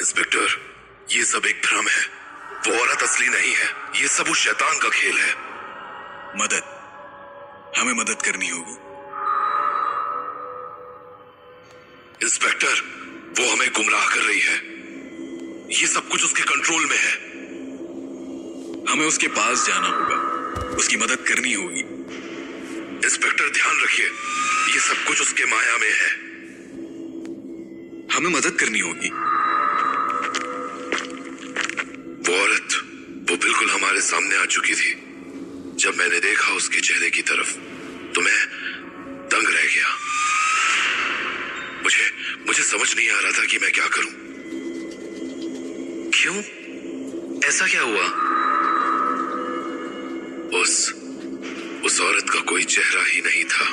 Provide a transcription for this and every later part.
Inspector, ये सब एक भ्रम है। वो औरत असली नहीं है। ये सब उस शैतान का खेल है। हमें मदद करनी होगी। इंस्पेक्टर, वो हमें गुमराह कर रही है। ये सब कुछ उसके कंट्रोल में है। हमें उसके पास जाना होगा, उसकी मदद करनी होगी। इंस्पेक्टर, ध्यान रखिए, ये सब कुछ उसके माया में है। हमें मदद करनी होगी। वो औरत, वो बिल्कुल हमारे सामने आ चुकी थी। जब मैंने देखा उसके चेहरे की तरफ तो मैं दंग रह गया। मुझे समझ नहीं आ रहा था कि मैं क्या करूं। क्यों? ऐसा क्या हुआ? उस औरत का कोई चेहरा ही नहीं था।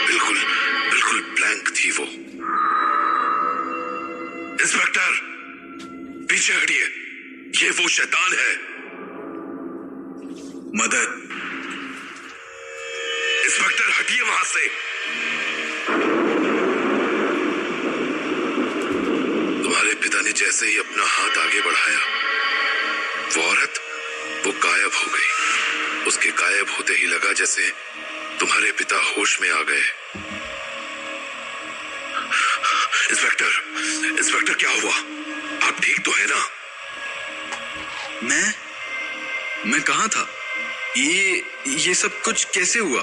बिल्कुल ब्लैंक थी वो। इंस्पेक्टर, पीछे हटिए, ये वो शैतान है। मदद। इंस्पेक्टर, हटिए वहां से। तुम्हारे पिता ने जैसे ही अपना हाथ आगे बढ़ाया, वो औरत वो गायब हो गई। उसके गायब होते ही लगा जैसे तुम्हारे पिता होश में आ गए। इंस्पेक्टर, क्या हुआ? आप ठीक तो है ना? मैं कहां था? ये सब कुछ कैसे हुआ?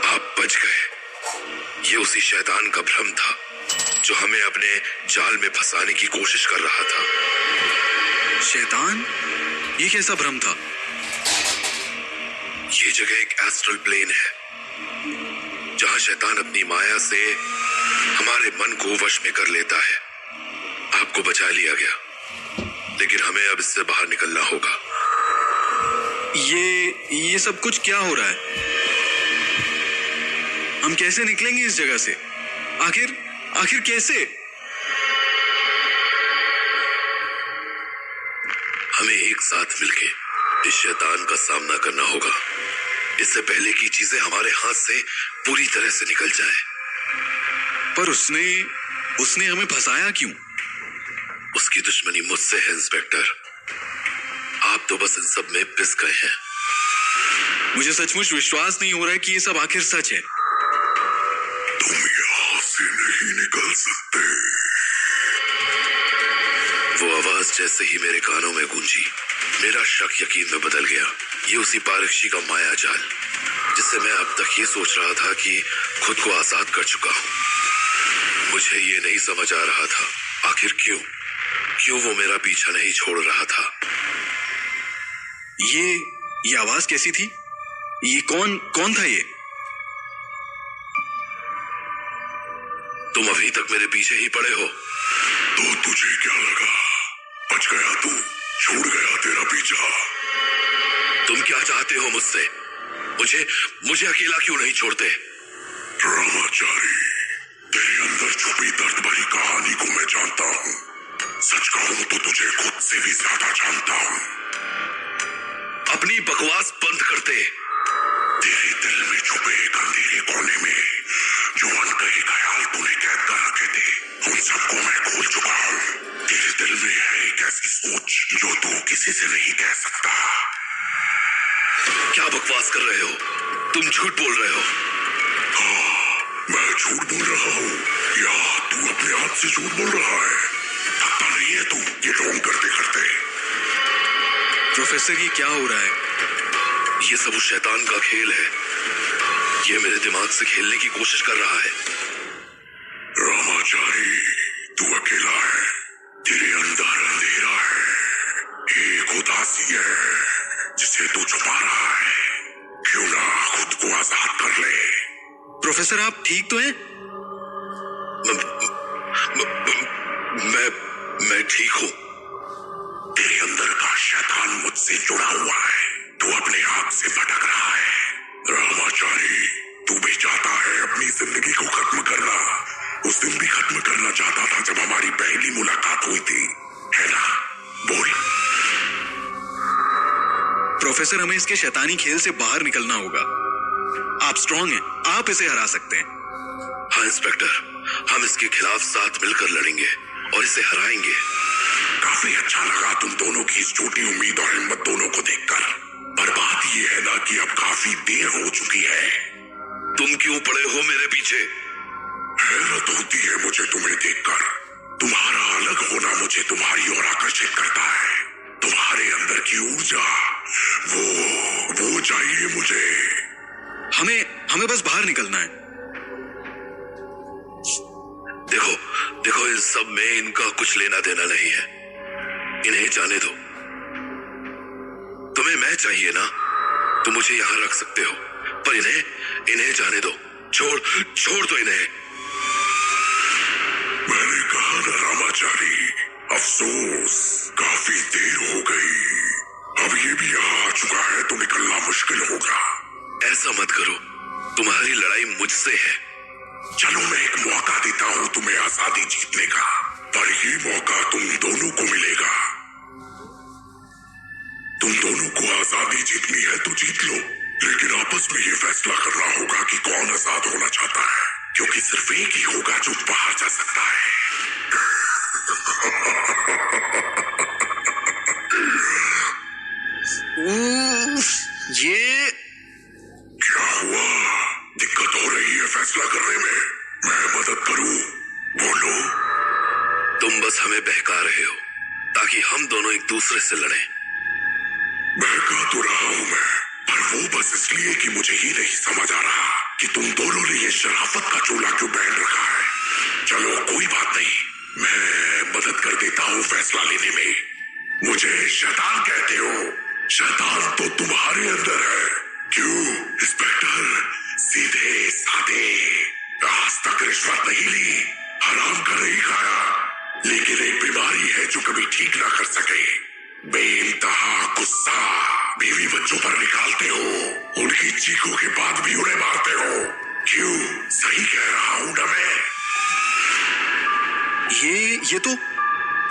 आप बच गए। ये उसी शैतान का भ्रम था जो हमें अपने जाल में फंसाने की कोशिश कर रहा था। शैतान? ये कैसा भ्रम था? ये जगह एक एस्ट्रल प्लेन है, जहां शैतान अपनी माया से हमारे मन को वश में कर लेता है। आपको बचा लिया गया, लेकिन हमें अब इससे बाहर निकलना होगा। ये सब कुछ क्या हो रहा है? हम कैसे निकलेंगे इस जगह से? आखिर कैसे? हमें एक साथ मिलके इस शैतान का सामना करना होगा, इससे पहले कि चीजें हमारे हाथ से पूरी तरह से निकल जाए। पर उसने हमें फंसाया क्यों? उसकी दुश्मनी मुझसे है इंस्पेक्टर। आप तो बस इन सब में पिस गए हैं। मुझे सचमुच विश्वास नहीं हो रहा है कि ये सब आखिर सच है। तुम यहां से नहीं निकल सकते। वो आवाज जैसे ही मेरे कानों में गूंजी, मेरा शक यकीन में बदल गया। ये उसी पारक्षी का माया जाल, जिससे मैं अब तक ये सोच रहा था कि खुद को आजाद कर चुका हूं। मुझे ये नहीं समझ आ रहा था आखिर क्यों वो मेरा पीछा नहीं छोड़ रहा था। ये आवाज कैसी थी? ये कौन था ये? तुम अभी तक मेरे पीछे ही पड़े हो। तो तुझे क्या लगा? बच गया तू? छूट गया तेरा पीछा? तुम क्या चाहते हो मुझसे? मुझे अकेला क्यों नहीं छोड़ते? ब्रह्मचारी, तेरे अंदर छुपी दर्द भरी कहानी को मैं जानता हूँ। सच कहूं तो तुझे खुद से भी ज्यादा जानता हूँ। अपनी बकवास बंद कर दे। तेरे दिल में छुपे एक अंधेरे कोने में जो अनकहे ख्याल तूने कैद कर रखे थे, उन सबको मैं खोल चुका हूँ। तेरे दिल में है एक ऐसी सोच जो तू किसी से नहीं कह सकता। क्या बकवास कर रहे हो? तुम झूठ बोल रहे हो। हाँ, मैं झूठ बोल रहा हूँ या तू अपने आप से झूठ बोल रहा है? पता नहीं है तू ये ढोंग करते करते। प्रोफेसर, ये क्या हो रहा है? ये सब उस शैतान का खेल है। ये मेरे दिमाग से खेलने की कोशिश कर रहा है। रामाचारी, तू अकेला है। तेरे अंदर अंधेरा है, एक उदासी है जिसे तू छुपा रहा है। क्यों ना खुद को आजाद कर ले। प्रोफेसर, आप ठीक तो हैं? मैं ठीक हूं। तेरे अंदर का शैतान मुझसे जुड़ा हुआ है। तू अपने आप से भटक रहा है। रामाचारी, तू भी चाहता है अपनी जिंदगी को खत्म करना। उस दिन भी खत्म करना चाहता था जब हमारी पहली मुलाकात हुई थी, है ना? बोल। प्रोफेसर, हमें इसके शैतानी खेल से बाहर निकलना होगा। आप स्ट्रांग हैं, आप इसे हरा सकते हैं। हाँ इंस्पेक्टर, हम इसके खिलाफ साथ मिलकर लड़ेंगे। और इसे हराएंगे। काफी अच्छा लगा तुम दोनों की इस झूठी उम्मीद और हिम्मत दोनों को देखकर। पर बात ये है ना कि अब काफी देर हो चुकी है। तुम क्यों पड़े हो मेरे पीछे? हैरत होती है मुझे तुम्हें देखकर। तुम्हारा अलग होना मुझे तुम्हारी ओर आकर्षित करता है। तुम्हारे अंदर की ऊर्जा, वो चाहिए मुझे। हमें बस बाहर निकलना है। देखो इस सब में इनका कुछ लेना देना नहीं है। इन्हें जाने दो। तुम्हें मैं चाहिए ना, तो मुझे यहां रख सकते हो, पर इन्हें जाने दो। छोड़ दो इन्हें। मैंने कहा ना रामाचारी, अफसोस काफी देर हो गई। अब ये भी यहाँ आ चुका है तो निकलना मुश्किल होगा। ऐसा मत करो, तुम्हारी लड़ाई मुझसे है। चलो मैं एक मौका देता हूँ तुम्हें आजादी जीतने का, पर ये मौका तुम दोनों को मिलेगा। तुम दोनों को आजादी जीतनी है तो जीत लो, लेकिन आपस में ये फैसला करना होगा कि कौन आजाद होना चाहता है, क्योंकि सिर्फ एक ही होगा जो बाहर जा सकता है। ये क्या हुआ? दिक्कत हो रही है फैसला करने में? मैं मदद करूं? बोलो। तुम बस हमें बहका रहे हो ताकि हम दोनों एक दूसरे से लड़ें। बहका तो रहा हूं मैं, पर वो बस इसलिए कि मुझे ही नहीं समझ आ रहा कि तुम दोनों ने ये शराफत का चोला क्यों पहन रखा है। चलो कोई बात नहीं, मैं मदद कर देता हूँ फैसला लेने में। मुझे शैतान कहते हो? शैतान तो तुम्हारे अंदर है। क्यों इंस्पेक्टर? सीधे साधे, आज तक रिश्वत नहीं ली, हराम का नहीं खाया, लेकिन एक बीमारी है जो कभी ठीक ना कर सके। बेइंतहा गुस्सा बीवी बच्चों पर निकालते हो, उनकी चीखों के बाद भी उन्हें मारते हो। क्यों? सही कह रहा हूं ना मैं? ये तो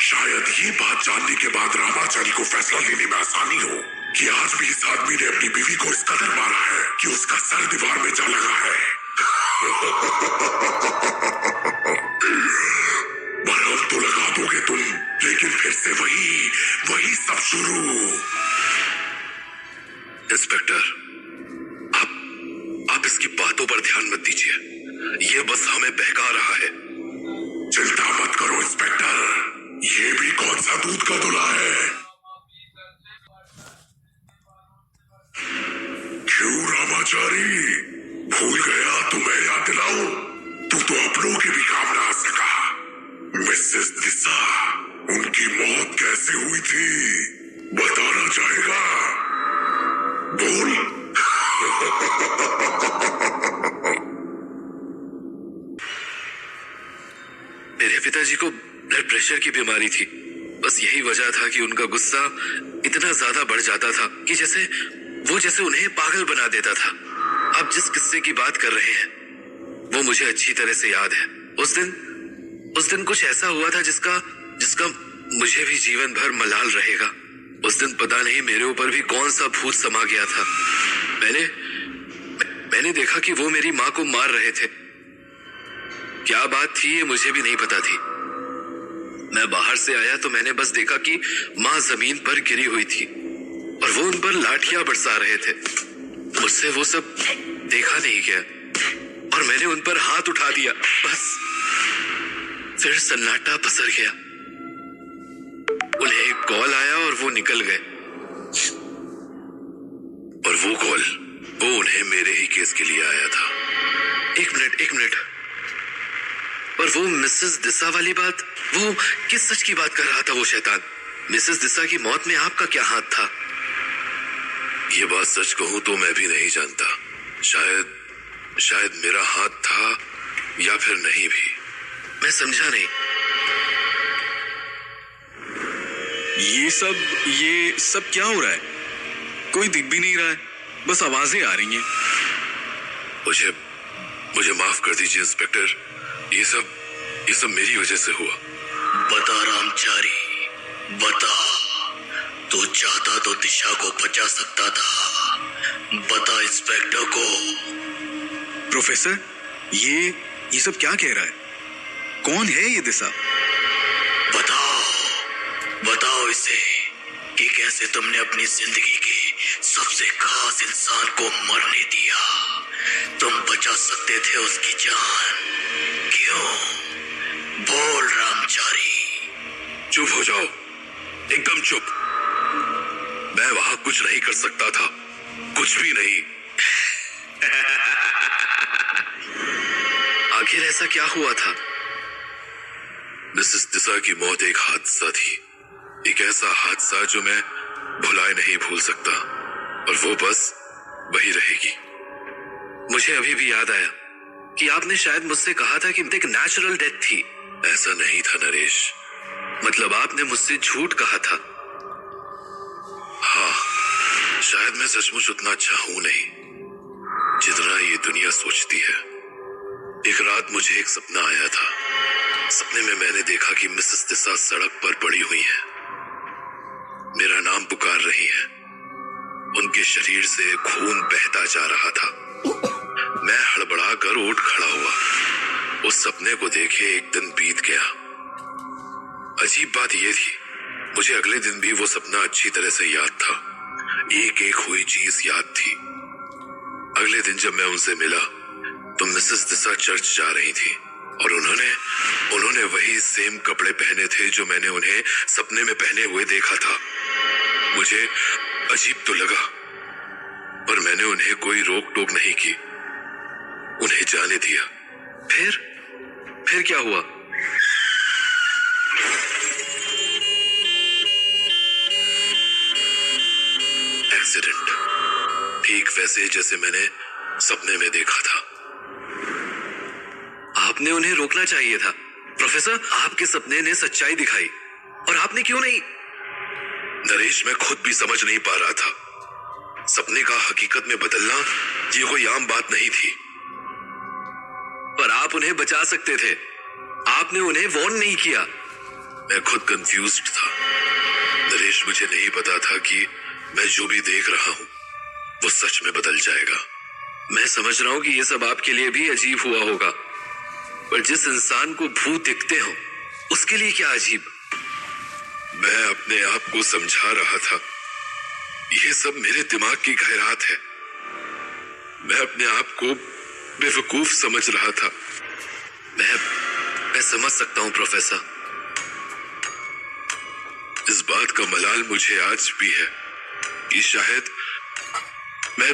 शायद ये बात जानने के बाद रामाचारी को फैसला लेने में आसानी हो कि आज भी इस आदमी ने अपनी बीवी को इस कदर मारा है कि उसका सर दीवार में जा लगा है। मरहम तो लगा दोगे तुम, लेकिन फिर से वही सब शुरू। इंस्पेक्टर, आप इसकी बातों पर ध्यान मत दीजिए, ये बस हमें बहका रहा है। चिंता मत करो इंस्पेक्टर, ये भी कौन सा दूध का धुला है। क्यों रामाचारी, भूल गया तो मैं याद दिलाऊं? तू तो अपनों के भी काम ना आ सका। मिसेस दिशा, उनकी मौत कैसे हुई थी बताना चाहेगा? बोल। मेरे पिताजी को ब्लड प्रेशर की बीमारी थी। बस यही वजह था कि उनका गुस्सा इतना ज्यादा बढ़ जाता था कि जैसे उन्हें पागल बना देता था। आप जिस किस्से की बात कर रहे हैं वो मुझे अच्छी तरह से याद है। उस दिन कुछ ऐसा हुआ था जिसका मुझे भी जीवन भर मलाल रहेगा। उस दिन पता नहीं मेरे ऊपर भी कौन सा भूत समा गया था। मैंने देखा कि वो मेरी माँ को मार रहे थे। क्या बात थी ये मुझे भी नहीं पता थी। मैं बाहर से आया तो मैंने बस देखा कि माँ जमीन पर गिरी हुई थी और वो उन पर लाठियां बरसा रहे थे। मुझसे वो सब देखा नहीं गया और मैंने उन पर हाथ उठा दिया। बस फिर सन्नाटा पसर गया। उन्हें एक कॉल आया और वो निकल गए। और वो कॉल उन्हें मेरे ही केस के लिए आया था। एक मिनट, पर वो मिसेस दिशा वाली बात, वो किस सच की बात कर रहा था वो शैतान? मिसेस दिशा की मौत में आपका क्या हाथ था? ये बात सच कहूं तो मैं भी नहीं जानता। शायद मेरा हाथ था या फिर नहीं भी। मैं समझा नहीं। ये सब क्या हो रहा है? कोई दिख भी नहीं रहा है, बस आवाजें आ रही हैं। मुझे माफ कर दीजिए इंस्पेक्टर, ये सब मेरी वजह से हुआ। बता रामचारी, बता। तू चाहता तो दिशा को बचा सकता था। बता इंस्पेक्टर को। प्रोफेसर, ये सब क्या कह रहा है? कौन है ये दिशा? बताओ इसे कि कैसे तुमने अपनी जिंदगी के सबसे खास इंसान को मरने दिया। तुम बचा सकते थे उसकी जान, क्यों? बोल रामचारी। चुप हो जाओ, एकदम चुप। मैं वहां कुछ नहीं कर सकता था, कुछ भी नहीं। आखिर ऐसा क्या हुआ था? मिसेस दिशा की मौत एक हादसा थी, एक ऐसा हादसा जो मैं भुलाए नहीं भूल सकता, और वो बस वही रहेगी। मुझे अभी भी याद आया कि आपने शायद मुझसे कहा था कि एक नेचुरल डेथ थी। ऐसा नहीं था नरेश। मतलब आपने मुझसे झूठ कहा था। हाँ, शायद मैं सचमुच उतना अच्छा हूं नहीं जितना ये दुनिया सोचती है। एक रात मुझे एक सपना आया था। सपने में मैंने देखा कि मिसेस दिशा सड़क पर पड़ी हुई है, मेरा नाम पुकार रही है। उनके शरीर से खून बहता जा रहा था। मैं हड़बड़ा कर उठ खड़ा हुआ। उस सपने को देखे एक दिन बीत गया। अजीब बात यह थी, मुझे अगले दिन भी वो सपना अच्छी तरह से याद था। एक एक हुई चीज याद थी। अगले दिन जब मैं उनसे मिला तो मिसेस दिशा चर्च जा रही थी, और उन्होंने वही सेम कपड़े पहने थे जो मैंने उन्हें सपने में पहने हुए देखा था। मुझे अजीब तो लगा, पर मैंने उन्हें कोई रोक टोक नहीं की, उन्हें जाने दिया। फिर क्या हुआ? एक्सीडेंट, ठीक वैसे जैसे मैंने सपने में देखा था। आपने उन्हें रोकना चाहिए था प्रोफेसर। आपके सपने ने सच्चाई दिखाई, और आपने क्यों नहीं? नरेश, मैं खुद भी समझ नहीं पा रहा था। सपने का हकीकत में बदलना ये कोई आम बात नहीं थी। पर आप उन्हें बचा सकते थे, आपने उन्हें वार्न नहीं किया। मैं खुद कंफ्यूज्ड था नरेश। मुझे नहीं पता था कि मैं जो भी देख रहा हूं वो सच में बदल जाएगा। मैं समझ रहा हूं कि ये सब आपके लिए भी अजीब हुआ होगा, पर जिस इंसान को भूत दिखते हो उसके लिए क्या अजीब? मैं अपने आप को समझा रहा था, ये सब मेरे दिमाग की खैरात है। मैं अपने आप को बेवकूफ समझ रहा था। मैं समझ सकता हूं प्रोफेसर। इस बात का मलाल मुझे आज भी है कि शायद मैं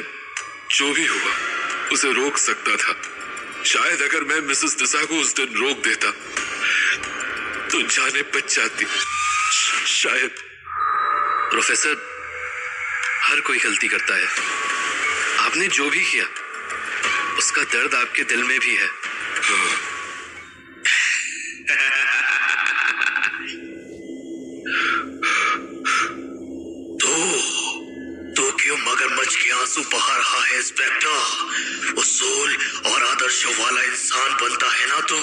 जो भी हुआ उसे रोक सकता था। शायद अगर मैं मिसेस दिशा को उस दिन रोक देता तो जाने बच जाती। शायद। प्रोफेसर, हर कोई गलती करता है। आपने जो भी किया उसका दर्द आपके दिल में भी है। तो क्यों मगरमच्छ के आंसू बहा रहा है इंस्पेक्टर? उसूल और आदर्शों वाला इंसान बनता है ना तू।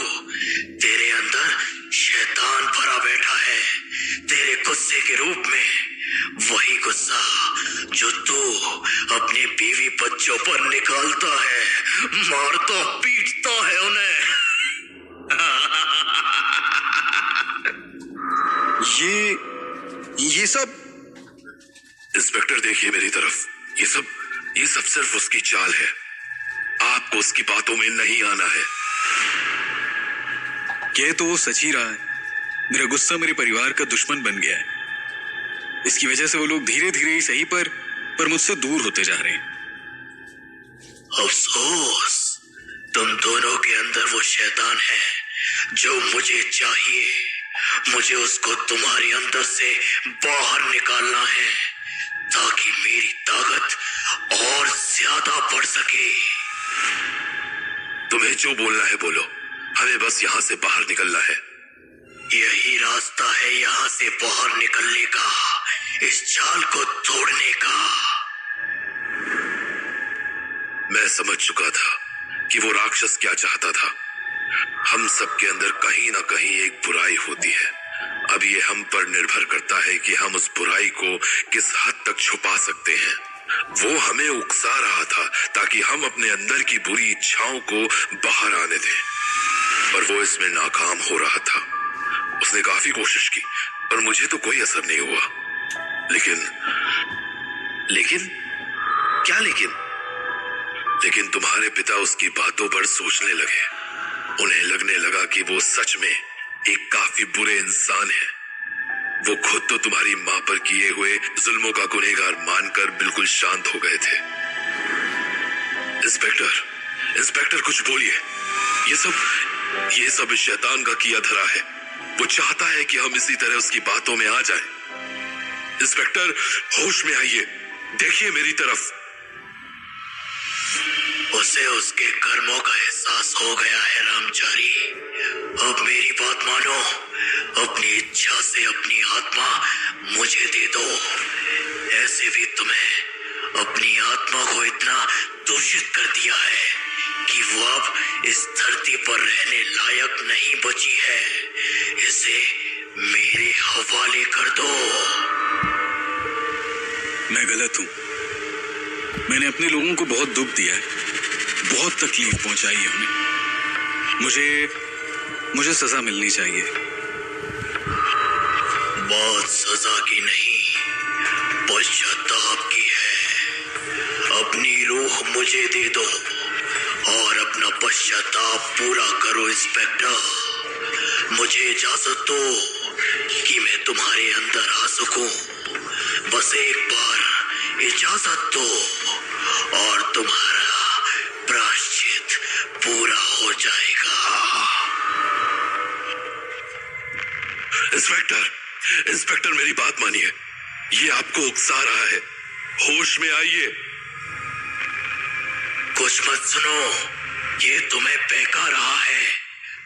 तेरे अंदर शैतान भरा बैठा है, तेरे गुस्से के रूप में। वही गुस्सा जो तू अपने बीवी बच्चों पर निकालता है, मारता पीटता है उन्हें। ये सब इंस्पेक्टर देखिए मेरी तरफ। ये सब सिर्फ उसकी चाल है। आपको उसकी बातों में नहीं आना है। ये तो वो सच ही रहा है। मेरा गुस्सा मेरे परिवार का दुश्मन बन गया है। इसकी वजह से वो लोग धीरे धीरे ही सही पर मुझसे दूर होते जा रहे हैं। अफसोस, तुम दोनों के अंदर वो शैतान है जो मुझे चाहिए। मुझे उसको तुम्हारे अंदर से बाहर निकालना है ताकि मेरी ताकत और ज्यादा बढ़ सके। तुम्हें जो बोलना है बोलो, हमें बस यहाँ से बाहर निकलना है। यही रास्ता है यहाँ से बाहर निकलने का, इस जाल को तोड़ने का। मैं समझ चुका था कि वो राक्षस क्या चाहता था। हम सबके अंदर कहीं ना कहीं एक बुराई होती है। अब ये हम पर निर्भर करता है कि हम उस बुराई को किस हद तक छुपा सकते हैं। वो हमें उकसा रहा था ताकि हम अपने अंदर की बुरी इच्छाओं को बाहर आने दें, पर वो इसमें नाकाम हो रहा था। उसने काफी कोशिश की, पर मुझे तो कोई असर नहीं हुआ। लेकिन क्या लेकिन तुम्हारे पिता उसकी बातों पर सोचने लगे। उन्हें लगने लगा कि वो सच में एक काफी बुरे इंसान है। वो खुद तो तुम्हारी मां पर किए हुए जुल्मों का गुनहगार मानकर बिल्कुल शांत हो गए थे। इंस्पेक्टर कुछ बोलिए। ये सब इस शैतान का किया धरा है। वो चाहता है कि हम इसी तरह उसकी बातों में आ जाएं। इंस्पेक्टर, होश में आइए, देखिए मेरी तरफ। उसे उसके कर्मों का एहसास हो गया है रामचारी। अब मेरी बात मानो, अपनी इच्छा से अपनी आत्मा मुझे दे दो। ऐसे भी तुम्हें अपनी आत्मा को इतना दूषित कर दिया है कि वो अब इस धरती पर रहने लायक नहीं बची है। इसे मेरे हवाले कर दो। मैं गलत हूं। मैंने अपने लोगों को बहुत दुख दिया है, बहुत तकलीफ पहुंचाई है उन्हें। मुझे सजा मिलनी चाहिए। बात सजा की नहीं, पश्चाताप की है। अपनी रूह मुझे दे दो और अपना पश्चाताप पूरा करो इंस्पेक्टर। मुझे इजाजत दो कि मैं तुम्हारे अंदर आ सकूं। बस एक बार इजाजत दो और तुम्हारा प्रायश्चित पूरा हो जाएगा। इंस्पेक्टर मेरी बात मानिए। ये आपको उकसा रहा है। होश में आइए। कुछ मत सुनो, ये तुम्हें बहका रहा है।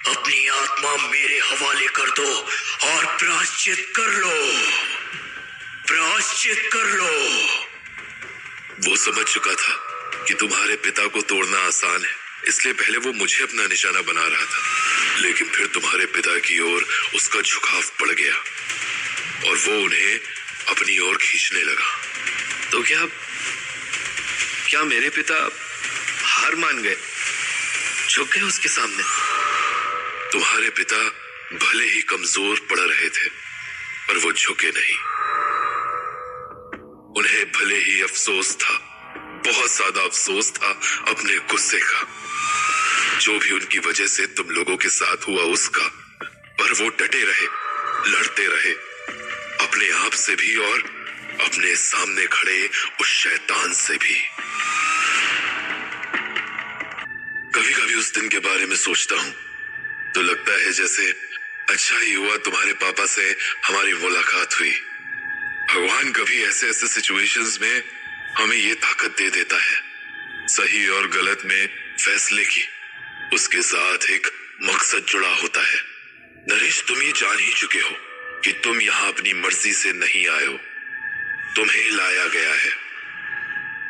अपनी आत्मा मेरे हवाले कर दो और प्रायश्चित कर लो। वो समझ चुका था कि तुम्हारे पिता को तोड़ना आसान है, इसलिए पहले वो मुझे अपना निशाना बना रहा था। लेकिन फिर तुम्हारे पिता की ओर उसका झुकाव बढ़ गया और वो उन्हें अपनी ओर खींचने लगा। तो क्या मेरे पिता हार मान गए, झुक गए उसके सामने? तुम्हारे पिता भले ही कमजोर पड़ रहे थे, पर वो झुके नहीं। उन्हें भले ही अफसोस था, बहुत ज्यादा अफसोस था अपने गुस्से का, जो भी उनकी वजह से तुम लोगों के साथ हुआ उसका। पर वो डटे रहे, लड़ते रहे, अपने आप से भी और अपने सामने खड़े उस शैतान से भी। कभी कभी उस दिन के बारे में सोचता हूं तो लगता है जैसे अच्छा ही हुआ तुम्हारे पापा से हमारी मुलाकात हुई। भगवान कभी ऐसे सिचुएशंस में हमें ये ताकत दे देता है, सही और गलत में फैसले की। उसके साथ एक मकसद जुड़ा होता है। नरेश, तुम ये जान ही चुके हो कि तुम यहाँ अपनी मर्जी से नहीं आए हो, तुम्हें लाया गया है।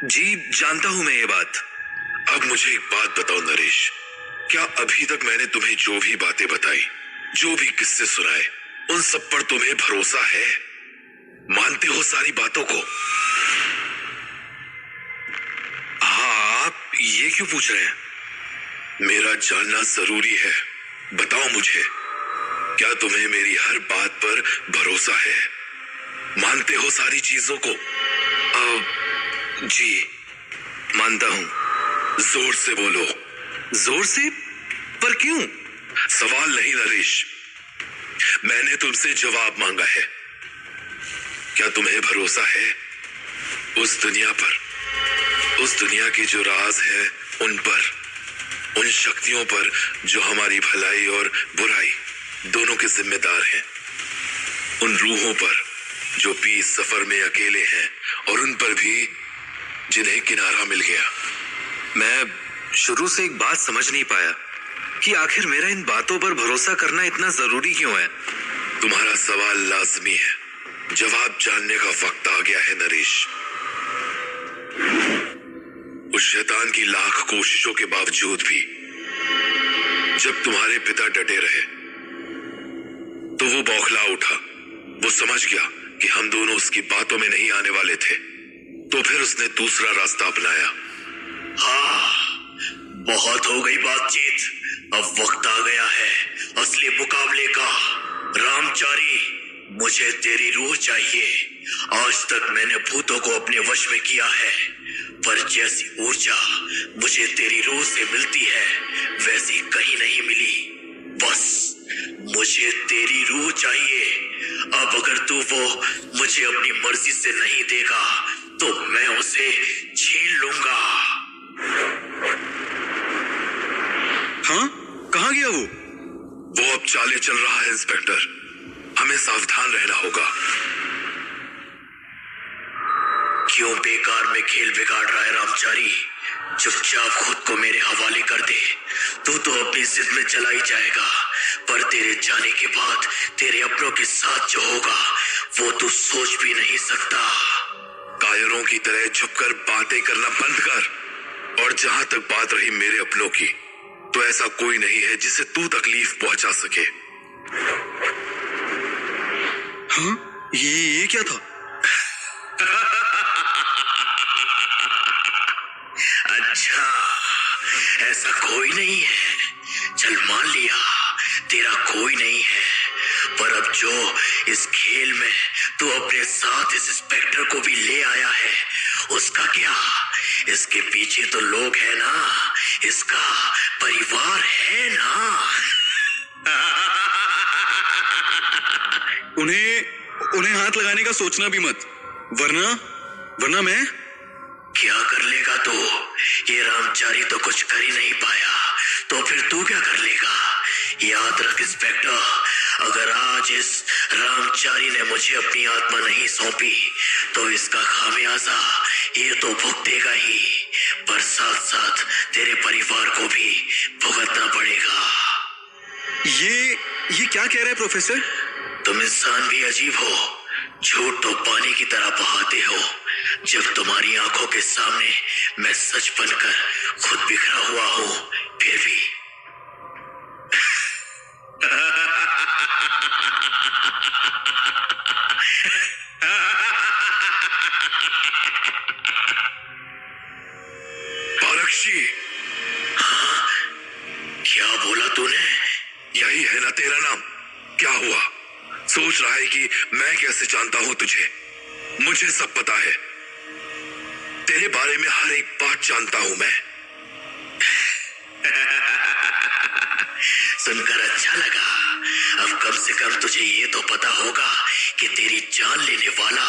जी जानता हूं मैं ये बात। अब मुझे एक बात बताओ नरेश, क्या अभी तक मैंने तुम्हें जो भी बातें बताई, जो भी किस्से सुनाए, उन सब पर तुम्हें भरोसा है? मानते हो सारी बातों को? हाँ, आप ये क्यों पूछ रहे हैं? मेरा जानना जरूरी है। बताओ मुझे, क्या तुम्हें मेरी हर बात पर भरोसा है? मानते हो सारी चीजों को? जी मानता हूं। जोर से बोलो। जोर से? पर क्यों? सवाल नहीं नरेश, मैंने तुमसे जवाब मांगा है। क्या तुम्हें भरोसा है उस दुनिया पर, उस दुनिया के जो राज है उन पर, उन शक्तियों पर जो हमारी भलाई और बुराई दोनों के जिम्मेदार हैं, उन रूहों पर जो भी इस सफर में अकेले हैं और उन पर भी जिन्हें किनारा मिल गया? मैं शुरू से एक बात समझ नहीं पाया कि आखिर मेरा इन बातों पर भरोसा करना इतना जरूरी क्यों है? तुम्हारा सवाल लाजमी है, जवाब जानने का वक्त आ गया है नरेश। उस शैतान की लाख कोशिशों के बावजूद भी जब तुम्हारे पिता डटे रहे तो वो बौखला उठा। वो समझ गया कि हम दोनों उसकी बातों में नहीं आने वाले थे, तो फिर उसने दूसरा रास्ता अपनाया। हाँ, बहुत हो गई बातचीत। अब वक्त आ गया है असली मुकाबले का। रामचारी, मुझे तेरी रूह चाहिए। आज तक मैंने भूतों को अपने वश में किया है, पर जैसी ऊर्जा मुझे तेरी रूह से मिलती है वैसी कहीं नहीं मिली। बस मुझे तेरी रूह चाहिए। अब अगर तू वो मुझे अपनी मर्जी से नहीं देगा तो मैं उसे छीन लूंगा। हाँ, कहाँ गया वो? वो अब चाले चल रहा है इंस्पेक्टर, हमें सावधान रहना होगा। क्यों बेकार में खेल बिगाड़ रहा है रामचारी? चुपचाप खुद को मेरे हवाले कर दे। तू तो अपनी जिद में चला ही जाएगा, पर तेरे जाने के बाद तेरे अपनों के साथ जो होगा वो तू सोच भी नहीं सकता। कायरों की तरह छुपकर बातें करना बंद कर। और जहां तक बात रही मेरे अपनों की, तो ऐसा कोई नहीं है जिसे तू तकलीफ पहुंचा सके। हाँ, ये क्या था? अच्छा, ऐसा कोई नहीं है। चल मान लिया तेरा कोई नहीं है, पर अब जो इस खेल में तू अपने साथ इस इंस्पेक्टर को भी ले आया है, उसका क्या? इसके पीछे तो लोग हैं ना, इसका परिवार है ना। उन्हें हाथ लगाने का सोचना भी मत, वरना मैं। क्या कर लेगा तू? ये रामचारी तो कुछ कर ही नहीं पाया, तो फिर तू क्या कर लेगा? याद रख इंस्पेक्टर, अगर आज इस रामचारी ने मुझे अपनी आत्मा नहीं सौंपी तो इसका खामियाजा ये तो भुगतेगा ही, पर साथ साथ तेरे परिवार को भी भुगतना पड़ेगा। ये क्या कह रहे हैं प्रोफेसर? तुम इंसान भी अजीब हो, झूठ तो पानी की तरह बहाते हो। जब तुम्हारी आंखों के सामने मैं सच बनकर खुद बिखरा हुआ हूं, फिर भी पारक्षी, हाँ, क्या बोला तूने? यही है ना तेरा नाम? क्या हुआ? सोच रहा है कि मैं कैसे जानता हूं तुझे? मुझे सब पता है, तेरे बारे में हर एक बात जानता हूं मैं। सुनकर अच्छा लगा। अब कम से कम तुझे ये तो पता होगा कि तेरी जान लेने वाला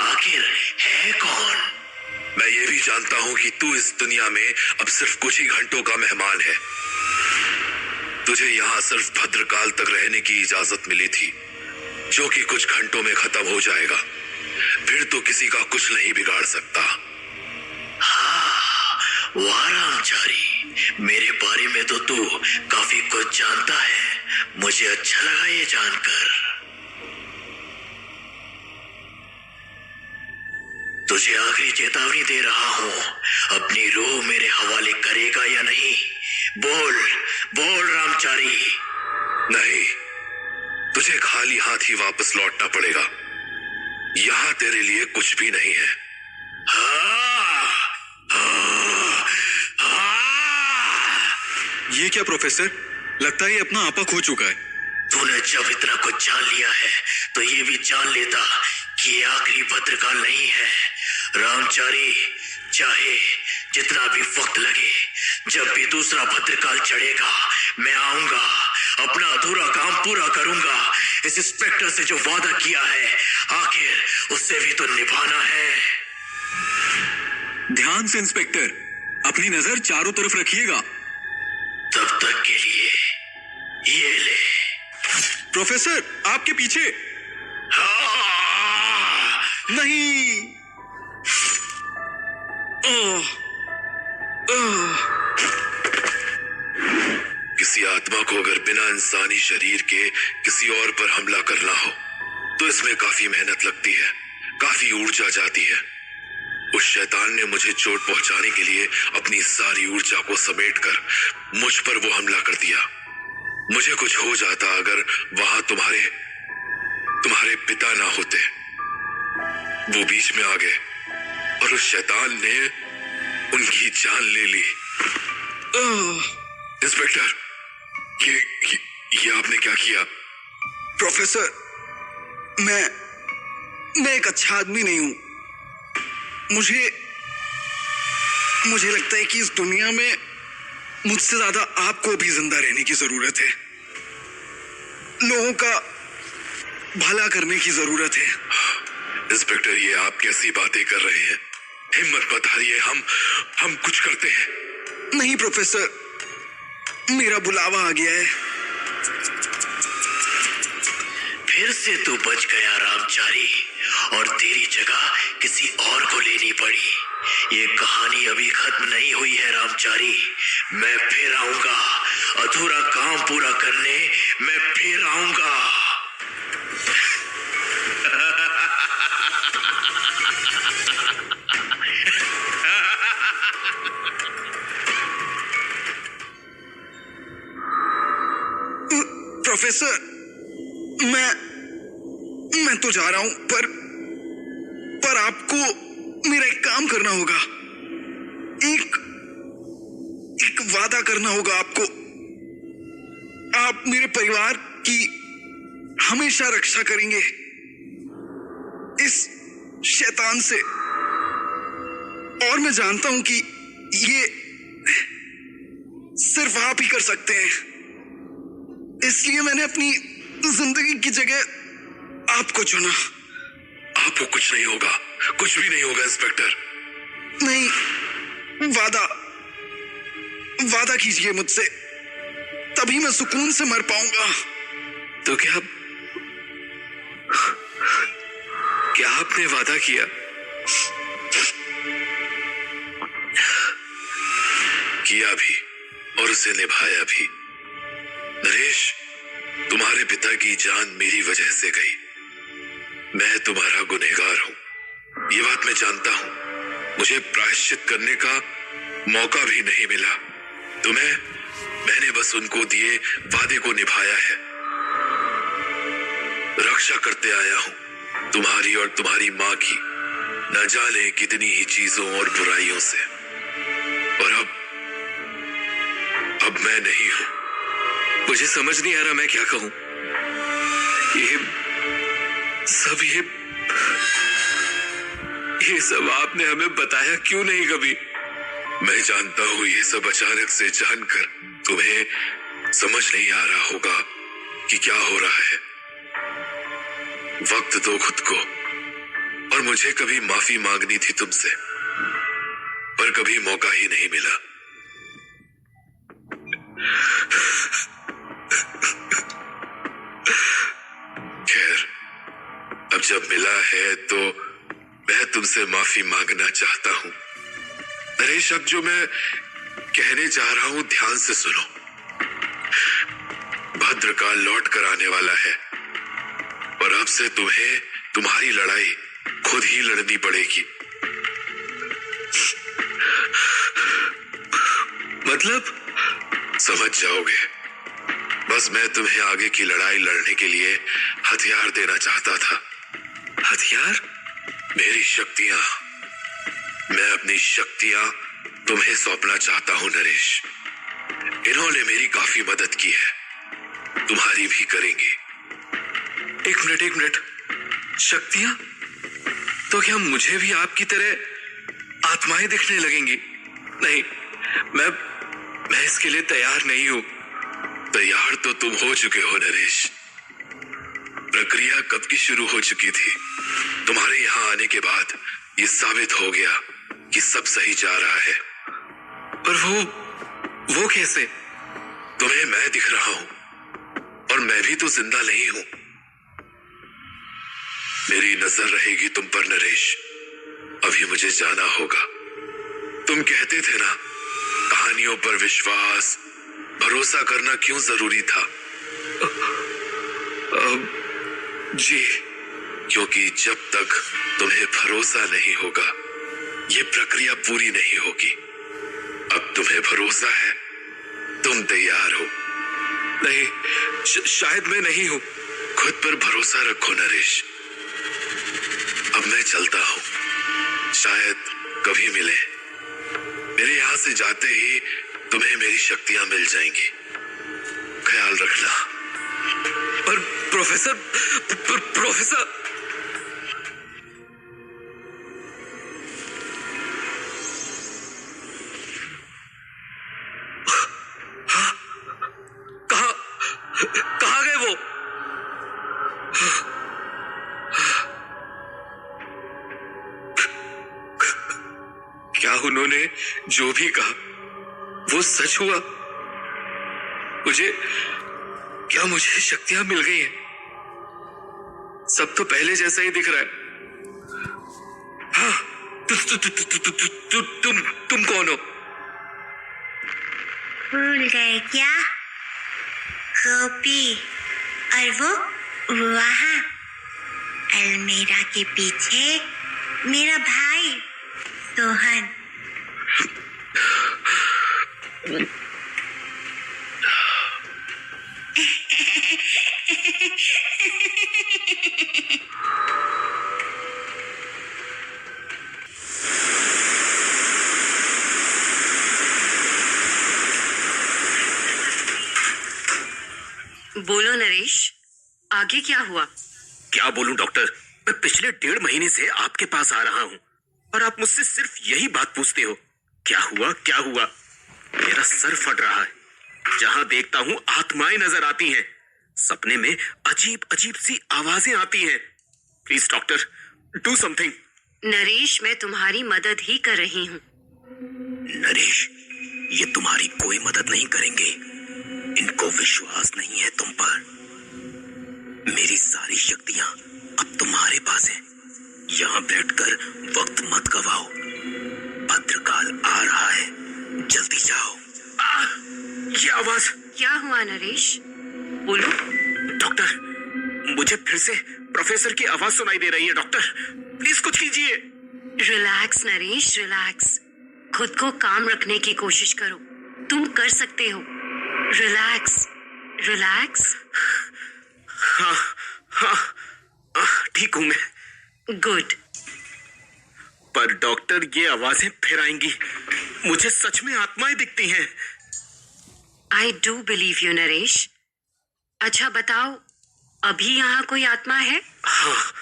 आखिर है कौन। मैं ये भी जानता हूं कि तू इस दुनिया में अब सिर्फ कुछ ही घंटों का मेहमान है। तुझे यहाँ सिर्फ भद्रकाल तक रहने की इजाजत मिली थी, जो कि कुछ घंटों में खत्म हो जाएगा। फिर तो किसी का कुछ नहीं बिगाड़ सकता। हाँ, वाह रामचारी, मेरे बारे में तो तू काफी कुछ जानता है। मुझे अच्छा लगा ये जानकर। तुझे आखिरी चेतावनी दे रहा हूं, अपनी रूह मेरे हवाले करेगा या नहीं? बोल रामचारी। नहीं, तुझे खाली हाथ ही वापस लौटना पड़ेगा। यहां तेरे लिए कुछ भी नहीं है। ये क्या प्रोफेसर? लगता है ये अपना आपा खो चुका है। तूने जब इतना कुछ जान लिया है तो ये भी जान लेता कि ये आखिरी भद्रकाल नहीं है। रामचारी, चाहे जितना भी वक्त लगे, जब भी दूसरा भद्रकाल चढ़ेगा मैं आऊंगा, अपना अधूरा काम पूरा करूंगा। इस इंस्पेक्टर से जो वादा किया है आखिर उससे भी तो निभाना है। ध्यान से इंस्पेक्टर, अपनी नजर चारों तरफ रखिएगा। तब तक के लिए ये ले। प्रोफेसर, आपके पीछे। हाँ! नहीं। किसी आत्मा को अगर बिना इंसानी शरीर के किसी और पर हमला करना हो तो इसमें काफी मेहनत लगती है, काफी ऊर्जा जाती है। उस शैतान ने मुझे चोट पहुंचाने के लिए अपनी सारी ऊर्जा को समेटकर मुझ पर वो हमला कर दिया। मुझे कुछ हो जाता अगर वहां तुम्हारे पिता ना होते। वो बीच में आ गए और उस शैतान ने उनकी जान ले ली। इंस्पेक्टर, ये आपने क्या किया? प्रोफेसर, मैं एक अच्छा आदमी नहीं हूं। मुझे लगता है कि इस दुनिया में मुझसे ज्यादा आपको भी जिंदा रहने की जरूरत है। लोगों का भला करने की जरूरत है। इंस्पेक्टर, ये आप कैसी बातें कर रहे हैं? हिम्मत मत हारिए, हम कुछ करते हैं। नहीं प्रोफेसर, मेरा बुलावा आ गया है। फिर से तू बच गया रामचारी, और तेरी जगह किसी और को लेनी पड़ी। ये कहानी अभी खत्म नहीं हुई है रामचारी। मैं फिर आऊंगा, अधूरा काम पूरा करने मैं फिर आऊंगा। प्रोफेसर, मैं तो जा रहा हूं, पर आपको मेरा एक काम करना होगा। एक वादा करना होगा आपको। आप मेरे परिवार की हमेशा रक्षा करेंगे इस शैतान से। और मैं जानता हूं कि ये सिर्फ आप ही कर सकते हैं। इसलिए मैंने अपनी जिंदगी की जगह आपको चुना। आपको कुछ नहीं होगा, कुछ भी नहीं होगा इंस्पेक्टर। नहीं, वादा कीजिए मुझसे, तभी मैं सुकून से मर पाऊंगा। तो क्या आपने वादा किया? किया भी और उसे निभाया भी। नरेश, तुम्हारे पिता की जान मेरी वजह से गई। मैं तुम्हारा गुनहगार हूं, ये बात मैं जानता हूं। मुझे प्रायश्चित करने का मौका भी नहीं मिला। मैंने बस उनको दिए वादे को निभाया है। रक्षा करते आया हूं तुम्हारी और तुम्हारी मां की, न जाने कितनी ही चीजों और बुराइयों से। और अब मैं नहीं हूं। मुझे समझ नहीं आ रहा मैं क्या कहूं। ये सब आपने हमें बताया क्यों नहीं कभी? मैं जानता हूं ये सब अचानक से जानकर तुम्हें समझ नहीं आ रहा होगा कि क्या हो रहा है। वक्त दो खुद को। और मुझे कभी माफी मांगनी थी तुमसे, पर कभी मौका ही नहीं मिला। खैर, अब जब मिला है तो मैं तुमसे माफी मांगना चाहता हूं। नरेश, अब जो मैं कहने जा रहा हूं ध्यान से सुनो। भद्रकाल लौट कर आने वाला है और अब से तुम्हें तुम्हारी लड़ाई खुद ही लड़नी पड़ेगी। मतलब समझ जाओगे। बस मैं तुम्हें आगे की लड़ाई लड़ने के लिए हथियार देना चाहता था। हथियार? मेरी शक्तियां। मैं अपनी शक्तियां तुम्हें सौंपना चाहता हूं नरेश। इन्होंने मेरी काफी मदद की है, तुम्हारी भी करेंगे। एक मिनट, शक्तियां? तो क्या मुझे भी आपकी तरह आत्माएं दिखने लगेंगी? नहीं, मैं इसके लिए तैयार नहीं हूं। तैयार तो तुम हो चुके हो नरेश। प्रक्रिया कब की शुरू हो चुकी थी। तुम्हारे यहां आने के बाद ये साबित हो गया कि सब सही जा रहा है। पर वो कैसे? तुम्हें मैं दिख रहा हूं और मैं भी तो जिंदा नहीं हूं। मेरी नजर रहेगी तुम पर नरेश। अभी मुझे जाना होगा। तुम कहते थे ना, कहानियों पर विश्वास, भरोसा करना क्यों जरूरी था? जी, क्योंकि जब तक तुम्हें भरोसा नहीं होगा ये प्रक्रिया पूरी नहीं होगी। अब तुम्हें भरोसा है, तुम तैयार हो। नहीं, शायद मैं नहीं हूं। खुद पर भरोसा रखो नरेश। अब मैं चलता हूं, शायद कभी मिले। मेरे यहां से जाते ही तुम्हें मेरी शक्तियां मिल जाएंगी। ख्याल रखना। पर प्रोफेसर, प्रोफेसर। कहाँ गए वो? क्या उन्होंने जो भी कहा वो सच हुआ? मुझे शक्तियां मिल गई हैं? सब तो पहले जैसा ही दिख रहा है। हाँ, तुम कौन हो? भूल गए क्या? गोपी, और वो वहाँ अलमीरा के पीछे मेरा भाई सोहन। बोलो नरेश, आगे क्या हुआ? क्या बोलूं डॉक्टर, मैं पिछले 1.5 महीने से आपके पास आ रहा हूं और आप मुझसे सिर्फ यही बात पूछते हो, क्या हुआ क्या हुआ। मेरा सर फट रहा है। जहां देखता हूं आत्माएं नजर आती हैं, सपने में अजीब अजीब सी आवाजें आती हैं। Please doctor, do something. Naresh, मैं तुम्हारी मदद ही कर रही हूँ। नरेश, ये तुम्हारी कोई मदद नहीं करेंगे। इनको विश्वास नहीं है तुम पर। मेरी सारी शक्तियां अब तुम्हारे पास है। यहाँ बैठकर वक्त मत गवाओ। भद्रकाल आ रहा है, जल्दी जाओ। ये आवाज! क्या हुआ नरेश, बोलो। डॉक्टर, मुझे फिर से प्रोफेसर की आवाज सुनाई दे रही है। डॉक्टर, प्लीज कुछ कीजिए। Relax Naresh, relax. खुद को काम रखने की कोशिश करो, तुम कर सकते हो। Relax, relax. हाँ, ठीक हूं मैं। गुड। पर डॉक्टर, ये आवाजें फिर आएंगी। मुझे सच में आत्माएं दिखती हैं। I do believe you Naresh. अच्छा बताओ, अभी यहाँ कोई आत्मा है? हाँ,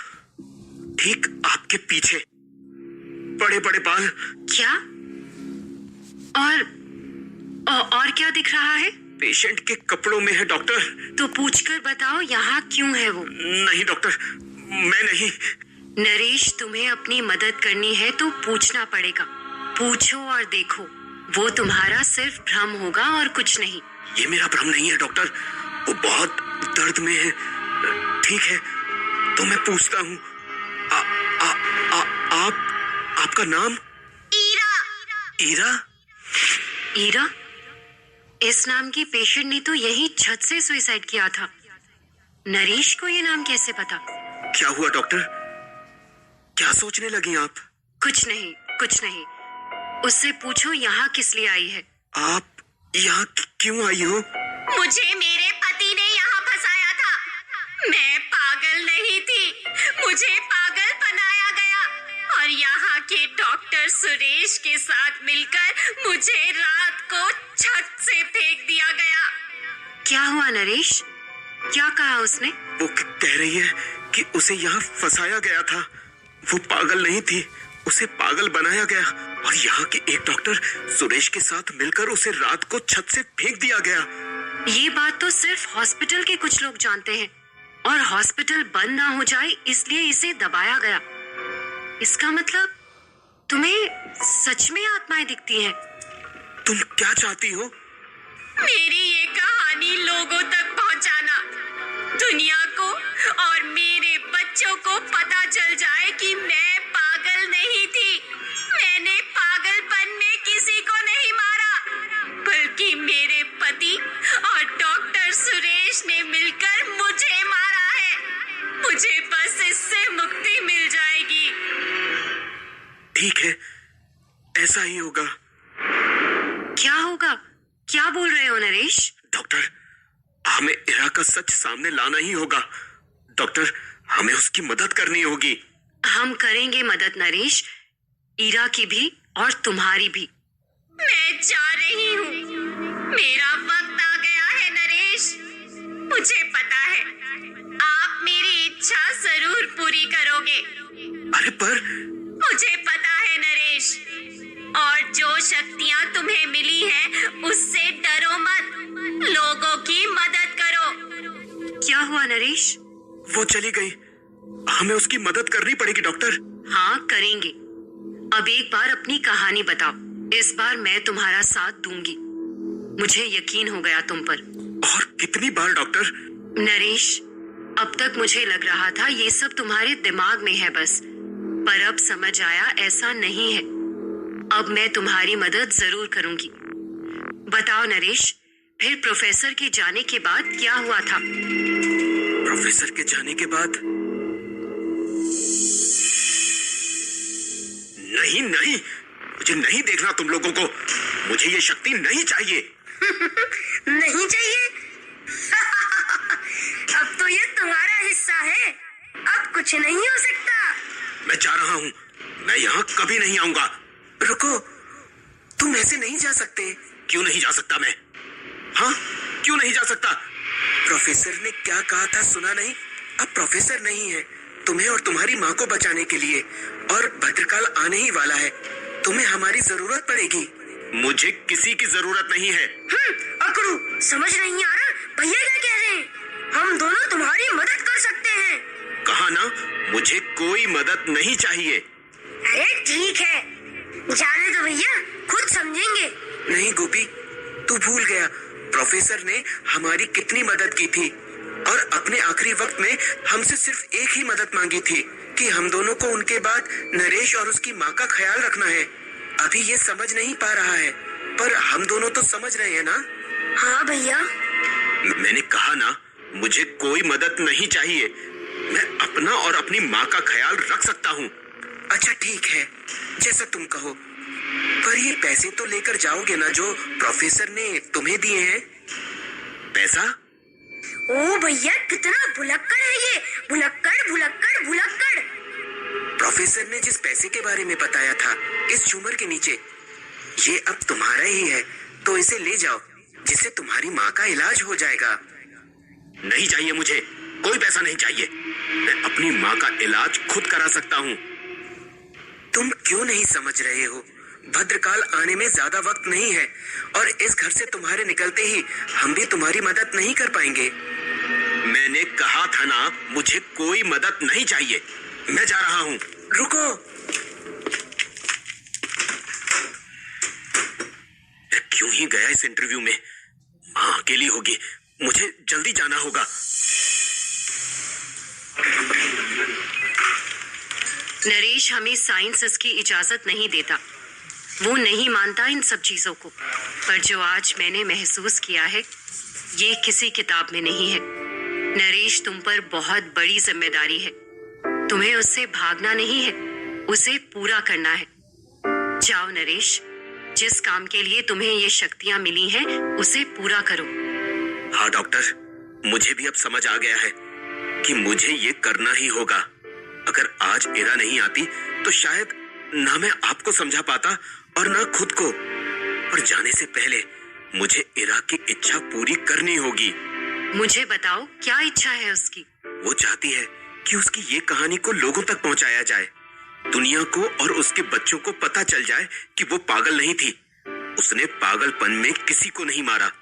ठीक आपके पीछे, बड़े बड़े बाल। क्या? और क्या दिख रहा है? पेशेंट के कपड़ों में है डॉक्टर। तो पूछकर बताओ यहाँ क्यों है वो? नहीं डॉक्टर, मैं नहीं। नरेश, तुम्हें अपनी मदद करनी है तो पूछना पड़ेगा। पूछो और देखो, वो तुम्हारा सिर्फ भ्रम होगा और कुछ नहीं। ये मेरा भ्रम नहीं है डॉक्टर, वो बहुत दर्द में है। ठीक है, तो मैं पूछता हूँ, आपका नाम? ईरा। ईरा? ईरा? इस नाम की पेशेंट ने तो यही छत से सुसाइड किया था। नरेश को ये नाम कैसे पता? क्या हुआ डॉक्टर, क्या सोचने लगी आप? कुछ नहीं, कुछ नहीं। उससे पूछो यहाँ किस लिए आई है। आप यहाँ क्यों आई हो? मुझे मेरे पति ने यहाँ फंसाया था। मैं पागल नहीं थी, मुझे पागल बनाया गया और यहाँ के डॉक्टर सुरेश के साथ मिलकर मुझे रात को छत से फेंक दिया गया। क्या हुआ नरेश, क्या कहा उसने? वो कह रही है कि उसे यहाँ फंसाया गया था। वो पागल नहीं थी, उसे पागल बनाया गया और यहाँ के एक डॉक्टर सुरेश के साथ मिलकर उसे रात को छत से फेंक दिया गया। ये बात तो सिर्फ हॉस्पिटल के कुछ लोग जानते हैं और हॉस्पिटल बंद ना हो जाए इसलिए इसे दबाया गया। इसका मतलब तुम्हें सच में आत्माएं दिखती हैं। तुम क्या चाहती हो? मेरी ये कहानी लोगों तक पहुंचाना, दुनिया को और मेरे बच्चों को पता चल जाए कि मैं पागल नहीं थी। मैंने पागलपन में किसी को नहीं मारा, बल्कि मेरे पति और डॉक्टर सुरेश ने मिलकर मुझे मारा है। मुझे बस इससे मुक्ति मिल जाएगी। ठीक है, ऐसा ही होगा। क्या होगा? क्या बोल रहे हो नरेश? डॉक्टर, हमें ईरा का सच सामने लाना ही होगा। डॉक्टर, हमें उसकी मदद करनी होगी। हम करेंगे मदद नरेश, ईरा की भी और तुम्हारी भी। मैं जा रही हूँ, मेरा वक्त आ गया है नरेश। मुझे पता है अरे पर मुझे पता है नरेश, और जो शक्तियां तुम्हें मिली हैं उससे डरो मत, लोगों की मदद करो। क्या हुआ नरेश? वो चली गई, हमें उसकी मदद करनी पड़ेगी डॉक्टर। हाँ करेंगे। अब एक बार अपनी कहानी बताओ, इस बार मैं तुम्हारा साथ दूंगी। मुझे यकीन हो गया तुम पर। और कितनी बार डॉक्टर? नरेश, अब तक मुझे लग रहा था ये सब तुम्हारे दिमाग में है बस, पर अब समझ आया ऐसा नहीं है। अब मैं तुम्हारी मदद जरूर करूंगी। बताओ नरेश, फिर प्रोफेसर के जाने के बाद क्या हुआ था? प्रोफेसर के जाने के बाद? नहीं नहीं, मुझे नहीं देखना तुम लोगों को। मुझे ये शक्ति नहीं चाहिए। नहीं चाहिए? अब तो ये तुम्हारा हिस्सा है, अब कुछ नहीं हो सकता। मैं जा रहा हूँ, मैं यहाँ कभी नहीं आऊंगा। रुको, तुम ऐसे नहीं जा सकते। क्यों नहीं जा सकता मैं? हाँ, क्यों नहीं जा सकता? प्रोफेसर ने क्या कहा था सुना नहीं? अब प्रोफेसर नहीं है, तुम्हें और तुम्हारी माँ को बचाने के लिए, और भद्रकाल आने ही वाला है। तुम्हें हमारी जरूरत पड़ेगी। मुझे किसी की जरूरत नहीं है। अकड़ू, समझ नहीं आ रहा भैया क्या कह रहे हैं? हम दोनों तुम्हारी मदद कर सकते हैं। कहा ना, मुझे कोई मदद नहीं चाहिए। अरे ठीक है, जाने दो भैया, खुद समझेंगे। नहीं गोपी, तू भूल गया प्रोफेसर ने हमारी कितनी मदद की थी, और अपने आखिरी वक्त में हमसे सिर्फ एक ही मदद मांगी थी कि हम दोनों को उनके बाद नरेश और उसकी माँ का ख्याल रखना है। अभी ये समझ नहीं पा रहा है, पर हम दोनों तो समझ रहे हैं ना? हाँ भैया। मैंने कहा ना, मुझे कोई मदद नहीं चाहिए। मैं अपना और अपनी माँ का ख्याल रख सकता हूँ। अच्छा ठीक है, जैसा तुम कहो। पर ये पैसे तो लेकर जाओगे ना जो प्रोफेसर ने तुम्हें दिए हैं? पैसा? ओ भैया, कितना भुलक्कड़ है ये, भुलक्कड़ भुलक्कड़ भुलक्कड़। प्रोफेसर ने जिस पैसे के बारे में बताया था इस झूमर के नीचे, ये अब तुम्हारा ही है, तो इसे ले जाओ, जिससे तुम्हारी माँ का इलाज हो जाएगा। नहीं चाहिए मुझे, कोई पैसा नहीं चाहिए। मैं अपनी माँ का इलाज खुद करा सकता हूँ। तुम क्यों नहीं समझ रहे हो? भद्रकाल आने में ज्यादा वक्त नहीं है, और इस घर से तुम्हारे निकलते ही हम भी तुम्हारी मदद नहीं कर पाएंगे। मैंने कहा था ना, मुझे कोई मदद नहीं चाहिए। मैं जा रहा हूँ। रुको, मैं क्यों ही गया इस इंटरव्यू में? माँ अकेली होगी, मुझे जल्दी जाना होगा। नरेश हमें साइंस इसकी इजाजत नहीं देता, वो नहीं मानता इन सब चीजों को। पर जो आज मैंने महसूस किया है, ये किसी किताब में नहीं है। नरेश, तुम पर बहुत बड़ी जिम्मेदारी है। तुम्हें उससे भागना नहीं है, उसे पूरा करना है। जाओ नरेश, जिस काम के लिए तुम्हें ये शक्तियां मिली हैं, उसे पूरा करो। हाँ डॉक्टर, मुझे भी अब समझ आ गया है कि मुझे ये करना ही होगा। अगर आज इरा नहीं आती तो शायद ना मैं आपको समझा पाता और ना खुद को। पर जाने से पहले मुझे इरा की इच्छा पूरी करनी होगी। मुझे बताओ, क्या इच्छा है उसकी? वो चाहती है कि उसकी ये कहानी को लोगों तक पहुंचाया जाए, दुनिया को और उसके बच्चों को पता चल जाए कि वो पागल नहीं थी। उसने पागलपन में किसी को नहीं मारा,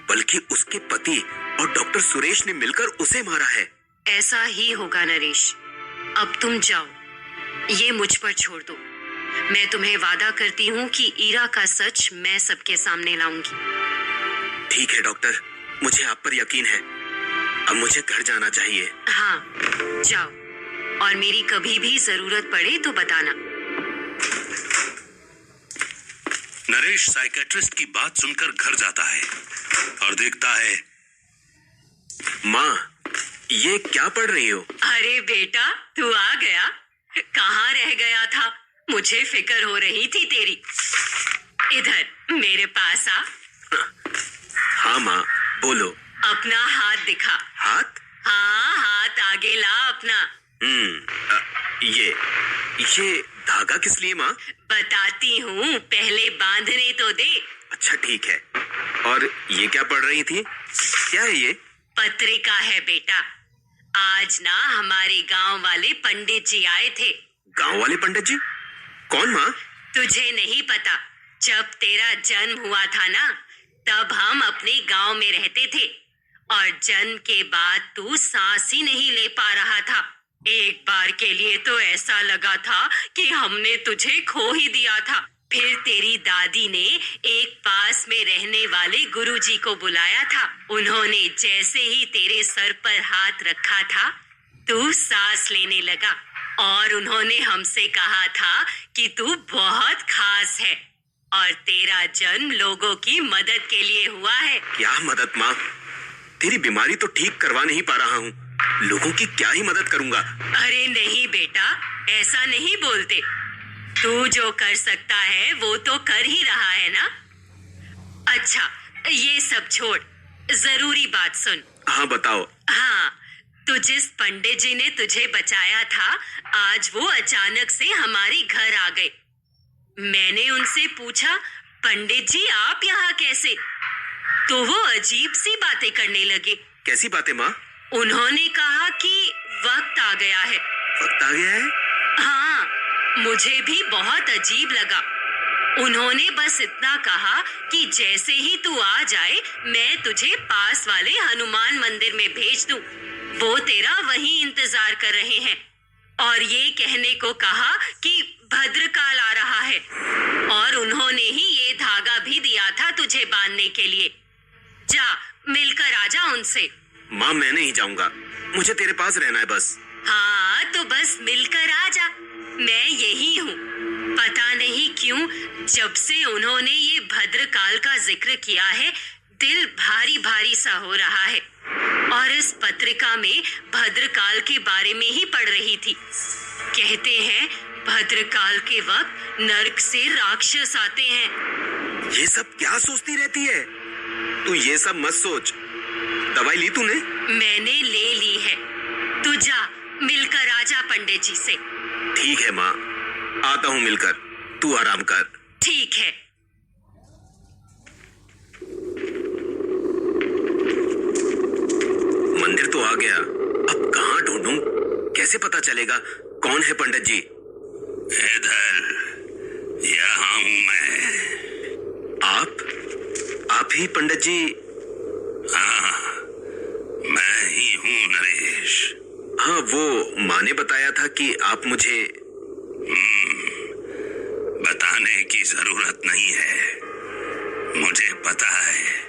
बल्कि उसके पति और डॉक्टर सुरेश ने मिलकर उसे मारा है। ऐसा ही होगा नरेश। अब तुम जाओ, ये मुझ पर छोड़ दो। मैं तुम्हें वादा करती हूँ कि ईरा का सच मैं सबके सामने लाऊंगी। ठीक है डॉक्टर, मुझे आप पर यकीन है। अब मुझे घर जाना चाहिए। हाँ, जाओ, और मेरी कभी भी जरूरत पड़े तो बताना। नरेश साइकेट्रिस्ट की बात सुनकर घर जाता है और देखता है। माँ, ये क्या पढ़ रही हो? अरे बेटा, तू आ गया। कहाँ रह गया था? मुझे फिक्र हो रही थी तेरी। इधर मेरे पास आ। हाँ माँ, बोलो। अपना हाथ दिखा। हाथ? हाँ, हाथ आगे ला अपना। ये धागा किस लिए माँ? बताती हूँ, पहले बांधने तो दे। अच्छा ठीक है। और ये क्या पढ़ रही थी? क्या है ये? पत्रिका है बेटा। आज ना हमारे गांव वाले पंडित जी आए थे। गांव वाले पंडित जी? कौन माँ? तुझे नहीं पता, जब तेरा जन्म हुआ था ना, तब हम अपने गांव में रहते थे और जन्म के बाद तू सांस ही नहीं ले पा रहा था। एक बार के लिए तो ऐसा लगा था कि हमने तुझे खो ही दिया था। फिर तेरी दादी ने एक पास में रहने वाले गुरुजी को बुलाया था। उन्होंने जैसे ही तेरे सर पर हाथ रखा था, तू सांस लेने लगा और उन्होंने हमसे कहा था कि तू बहुत खास है और तेरा जन्म लोगों की मदद के लिए हुआ है। क्या मदद माँ? तेरी बीमारी तो ठीक करवा नहीं पा रहा हूँ, लोगों की क्या ही मदद करूँगा? अरे नहीं बेटा, ऐसा नहीं बोलते। तू जो कर सकता है वो तो कर ही रहा है ना। अच्छा, ये सब छोड़, जरूरी बात सुन। हाँ बताओ। हाँ, तो जिस पंडित जी ने तुझे बचाया था, आज वो अचानक से हमारे घर आ गए। मैंने उनसे पूछा, पंडित जी आप यहाँ कैसे? तो वो अजीब सी बातें करने लगे। कैसी बातें माँ? उन्होंने कहा कि वक्त आ गया है। वक्त आ गया है? हाँ, मुझे भी बहुत अजीब लगा। उन्होंने बस इतना कहा कि जैसे ही तू आ जाए, मैं तुझे पास वाले हनुमान मंदिर में भेज दूं। वो तेरा वहीं इंतजार कर रहे हैं और ये कहने को कहा कि भद्रकाल आ रहा है और उन्होंने ही ये धागा भी दिया था तुझे बांधने के लिए। जा, मिलकर आ जा उनसे। माँ मैं नहीं जाऊंगा, मुझे तेरे पास रहना है बस। हाँ, तो बस मिलकर आ जा, मैं यही हूँ। पता नहीं क्यों, जब से उन्होंने ये भद्रकाल का जिक्र किया है, दिल भारी भारी सा हो रहा है। और इस पत्रिका में भद्रकाल के बारे में ही पढ़ रही थी। कहते हैं भद्रकाल के वक्त नरक से राक्षस आते हैं। ये सब क्या सोचती रहती है तू? ये सब मत सोच। दवाई ली तूने? मैंने ले ली है। तू जा, मिलकर आजा पंडित जी से। ठीक है माँ, आता हूँ मिलकर, तू आराम कर। ठीक है। मंदिर तो आ गया, अब कहाँ ढूंढूं? कैसे पता चलेगा कौन है पंडित जी? इधर, यहाँ हूँ मैं। आप ही पंडित जी? हाँ, मैं ही हूँ नरेश। हाँ, वो माँ ने बताया था कि आप मुझे। बताने की जरूरत नहीं है, मुझे पता है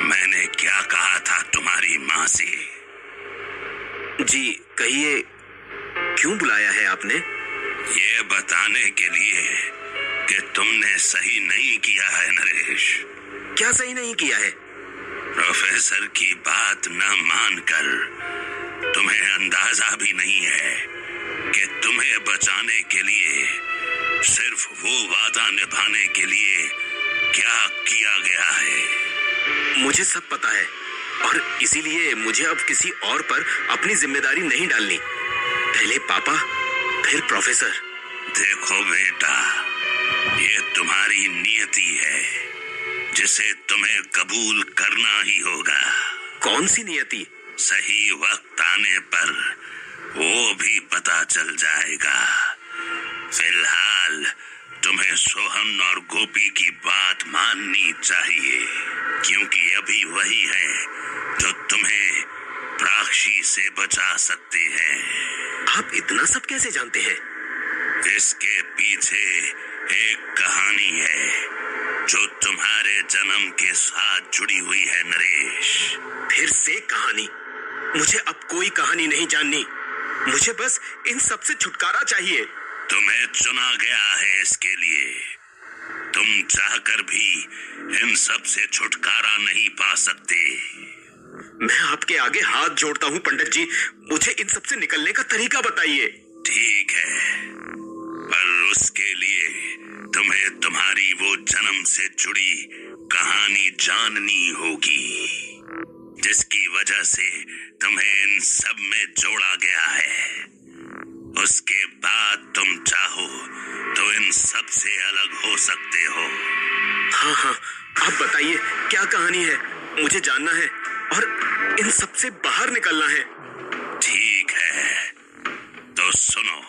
मैंने क्या कहा था तुम्हारी माँ से। जी कहिए, क्यों बुलाया है आपने? ये बताने के लिए कि तुमने सही नहीं किया है नरेश। क्या सही नहीं किया है? प्रोफेसर की बात न मानकर तुम्हें अंदाजा भी नहीं है कि तुम्हें बचाने के लिए, सिर्फ वो वादा निभाने के लिए क्या किया गया है। मुझे सब पता है और इसीलिए मुझे अब किसी और पर अपनी जिम्मेदारी नहीं डालनी। पहले पापा, फिर प्रोफेसर। देखो बेटा, ये तुम्हारी नियति है जिसे तुम्हें कबूल करना ही होगा। कौन सी नियति? सही वक्त आने पर वो भी पता चल जाएगा। फिलहाल तुम्हें सोहन और गोपी की बात माननी चाहिए, क्योंकि अभी वही है जो तुम्हें प्राक्षी से बचा सकते हैं। आप इतना सब कैसे जानते हैं? इसके पीछे एक कहानी है जो तुम्हारे जन्म के साथ जुड़ी हुई है नरेश। फिर से कहानी? मुझे अब कोई कहानी नहीं जाननी, मुझे बस इन सब से छुटकारा चाहिए। तुम्हें चुना गया है इसके लिए। तुम चाहकर भी इन सब से छुटकारा नहीं पा सकते। मैं आपके आगे हाथ जोड़ता हूँ पंडित जी, मुझे इन सब से निकलने का तरीका बताइए। ठीक है, पर उसके लिए तुम्हें तुम्हारी वो जन्म से जुड़ी कहानी जाननी होगी, जिसकी वजह से तुम्हें इन सब में जोड़ा गया है। उसके बाद तुम चाहो तो इन सब से अलग हो सकते हो। हाँ, आप बताइए क्या कहानी है, मुझे जानना है और इन सब से बाहर निकलना है। ठीक है, तो सुनो।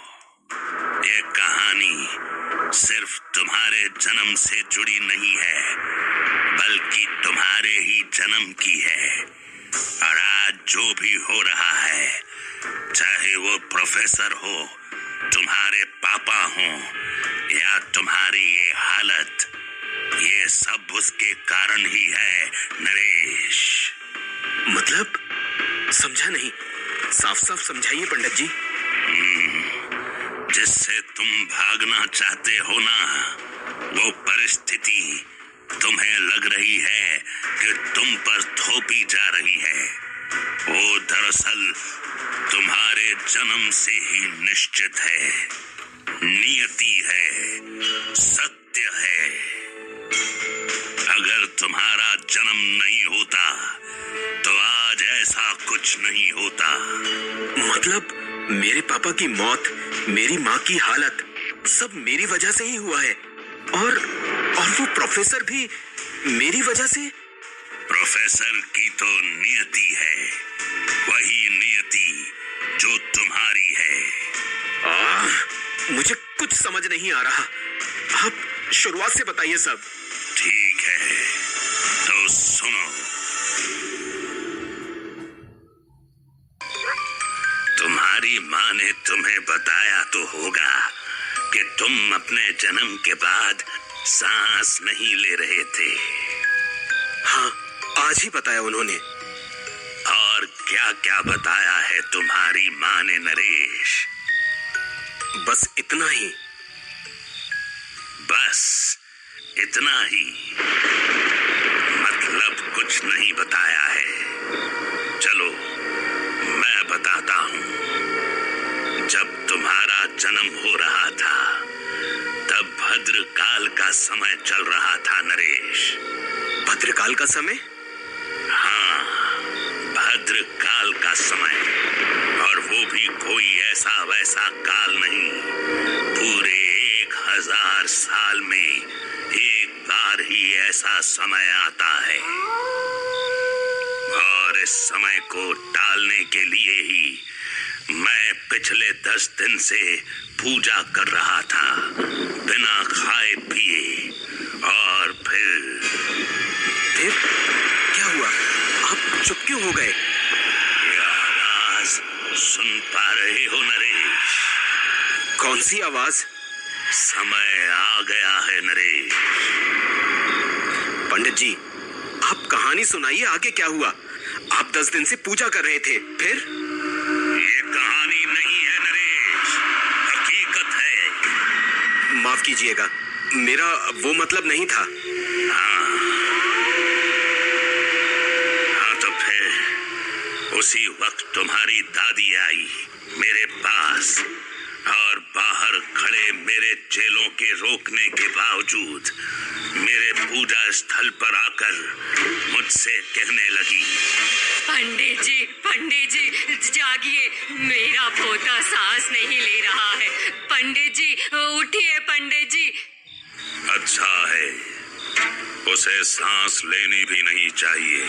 ये कहानी सिर्फ तुम्हारे जन्म से जुड़ी नहीं है, बल्कि तुम्हारे ही जन्म की है। और आज जो भी हो रहा है, चाहे वो प्रोफेसर हो, तुम्हारे पापा हो, या तुम्हारी ये हालत, ये सब उसके कारण ही है नरेश। मतलब समझा नहीं, साफ साफ समझाइए पंडित जी। जिससे तुम भागना चाहते हो ना, वो परिस्थिति तुम्हें लग रही है कि तुम पर थोपी जा रही है, वो दरअसल तुम्हारे जन्म से ही निश्चित है, नियति है, सत्य है। अगर तुम्हारा जन्म नहीं होता तो आज ऐसा कुछ नहीं होता। मतलब मेरे पापा की मौत, मेरी माँ की हालत, सब मेरी वजह से ही हुआ है। और वो प्रोफेसर भी मेरी वजह से। प्रोफेसर की तो नियति है, वही नियति जो तुम्हारी है। मुझे कुछ समझ नहीं आ रहा, आप शुरुआत से बताइए सब। ठीक है, तो सुनो। तुम्हारी माँ ने तुम्हें बताया तो होगा कि तुम अपने जन्म के बाद सांस नहीं ले रहे थे। हाँ, आज ही बताया उन्होंने। और क्या क्या बताया है तुम्हारी माँ ने नरेश? बस इतना ही। बस इतना ही? मतलब कुछ नहीं बताया है। चलो मैं बताता हूँ। जब तुम्हारा जन्म हो रहा था, तब भद्रकाल का समय चल रहा था नरेश। भद्रकाल का समय? हाँ, भद्रकाल का समय। और वो भी कोई ऐसा वैसा काल नहीं, पूरे 1000 साल में एक बार ही ऐसा समय आता है। और इस समय को टालने के लिए ही मैं पिछले 10 दिन से पूजा कर रहा था, बिना खाए पिए। और फिर क्या हुआ? आप चुप क्यों हो गए? ये आवाज सुन पा रहे हो नरेश? कौन सी आवाज? समय आ गया है नरेश। पंडित जी, आप कहानी सुनाइए, आगे क्या हुआ? आप 10 दिन से पूजा कर रहे थे, फिर? ये कहानी नहीं है नरेश, हकीकत है। माफ कीजिएगा, मेरा वो मतलब नहीं था। हाँ तो फिर उसी वक्त तुम्हारी दादी आई मेरे पास, और बाहर खड़े मेरे चेलों के रोकने के बावजूद मेरे पूजा स्थल पर आकर मुझसे कहने लगी, पंडित जी जागिए, मेरा पोता सांस नहीं ले रहा है। पंडित जी उठिए, पंडित जी। अच्छा है, उसे सांस लेनी भी नहीं चाहिए।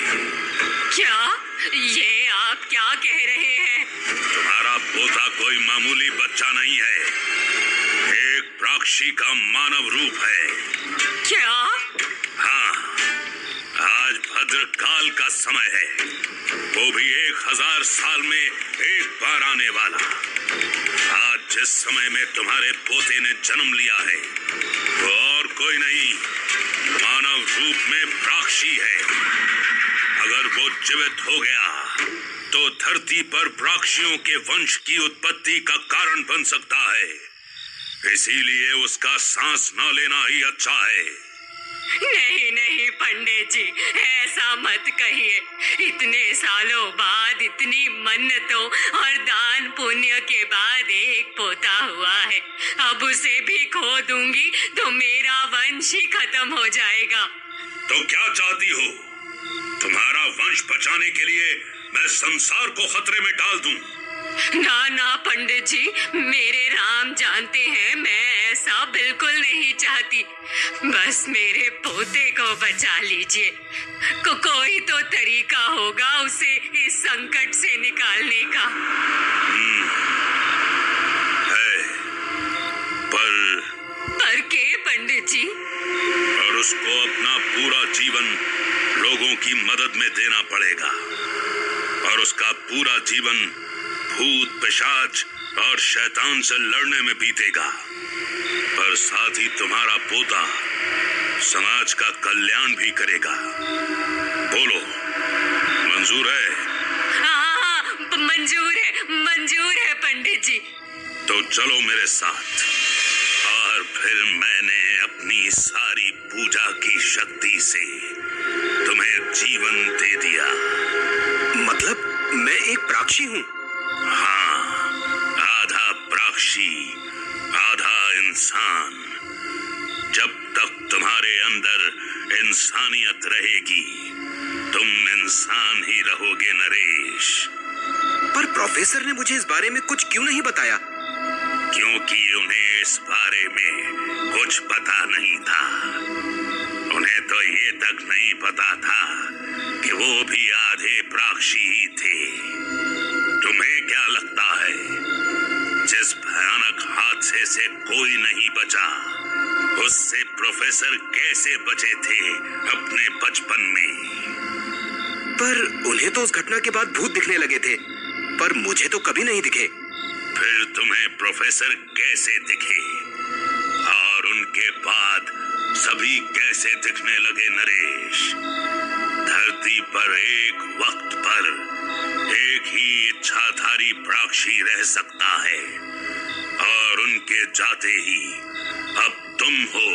क्या? ये आप क्या कह रहे हैं? तुम्हारा पोता कोई मामूली बच्चा नहीं है, एक प्राक्षी का मानव रूप है। क्या? हाँ, आज भद्रकाल का समय है, वो भी 1000 साल में एक बार आने वाला। आज जिस समय में तुम्हारे पोते ने जन्म लिया है, वो और कोई नहीं, मानव रूप में प्राक्षी है। अगर वो जीवित हो गया तो धरती पर प्राक्षियों के वंश की उत्पत्ति का कारण बन सकता है, इसीलिए उसका सांस न लेना ही अच्छा है। नहीं पंडित जी, ऐसा मत कहिए। इतने सालों बाद, इतनी मन्नतों और दान पुण्य के बाद एक पोता हुआ है, अब उसे भी खो दूंगी तो मेरा वंश ही खत्म हो जाएगा। तो क्या चाहती हो? तुम्हारा वंश बचाने के लिए मैं संसार को खतरे में डाल दूं? ना पंडित जी, मेरे राम जानते हैं मैं ऐसा बिल्कुल नहीं चाहती। बस मेरे पोते को बचा लीजिए। कोई तो तरीका होगा उसे इस संकट से निकालने का। है, देना पड़ेगा और उसका पूरा जीवन भूत, पिशाच और शैतान से लड़ने में बीतेगा। पर साथ ही तुम्हारा पोता समाज का कल्याण भी करेगा। बोलो, मंजूर है? हाँ, मंजूर है पंडित जी। तो चलो मेरे साथ। और फिर मैंने अपनी सारी पूजा की शक्ति से तुम्हें जीवन दे दिया। मतलब मैं एक प्राक्षी हूँ? हाँ, आधा प्राक्षी, आधा इंसान। जब तक तुम्हारे अंदर इंसानियत रहेगी, तुम इंसान ही रहोगे नरेश। पर प्रोफेसर ने मुझे इस बारे में कुछ क्यों नहीं बताया? क्योंकि उन्हें इस बारे में कुछ पता नहीं था। उन्हें तो ये तक नहीं पता था कि वो भी आधे प्राक्षी ही थे। तुम्हें क्या लगता है, जिस भयानक हादसे से कोई नहीं बचा, उससे प्रोफेसर कैसे बचे थे अपने बचपन में? पर उन्हें तो उस घटना के बाद भूत दिखने लगे थे, पर मुझे तो कभी नहीं दिखे। फिर तुम्हें प्रोफेसर कैसे दिखे और उनके बाद सभी कैसे दिखने लगे नरेश? धरती पर एक वक्त पर एक ही इच्छाधारी प्राक्षी रह सकता है और उनके जाते ही अब तुम हो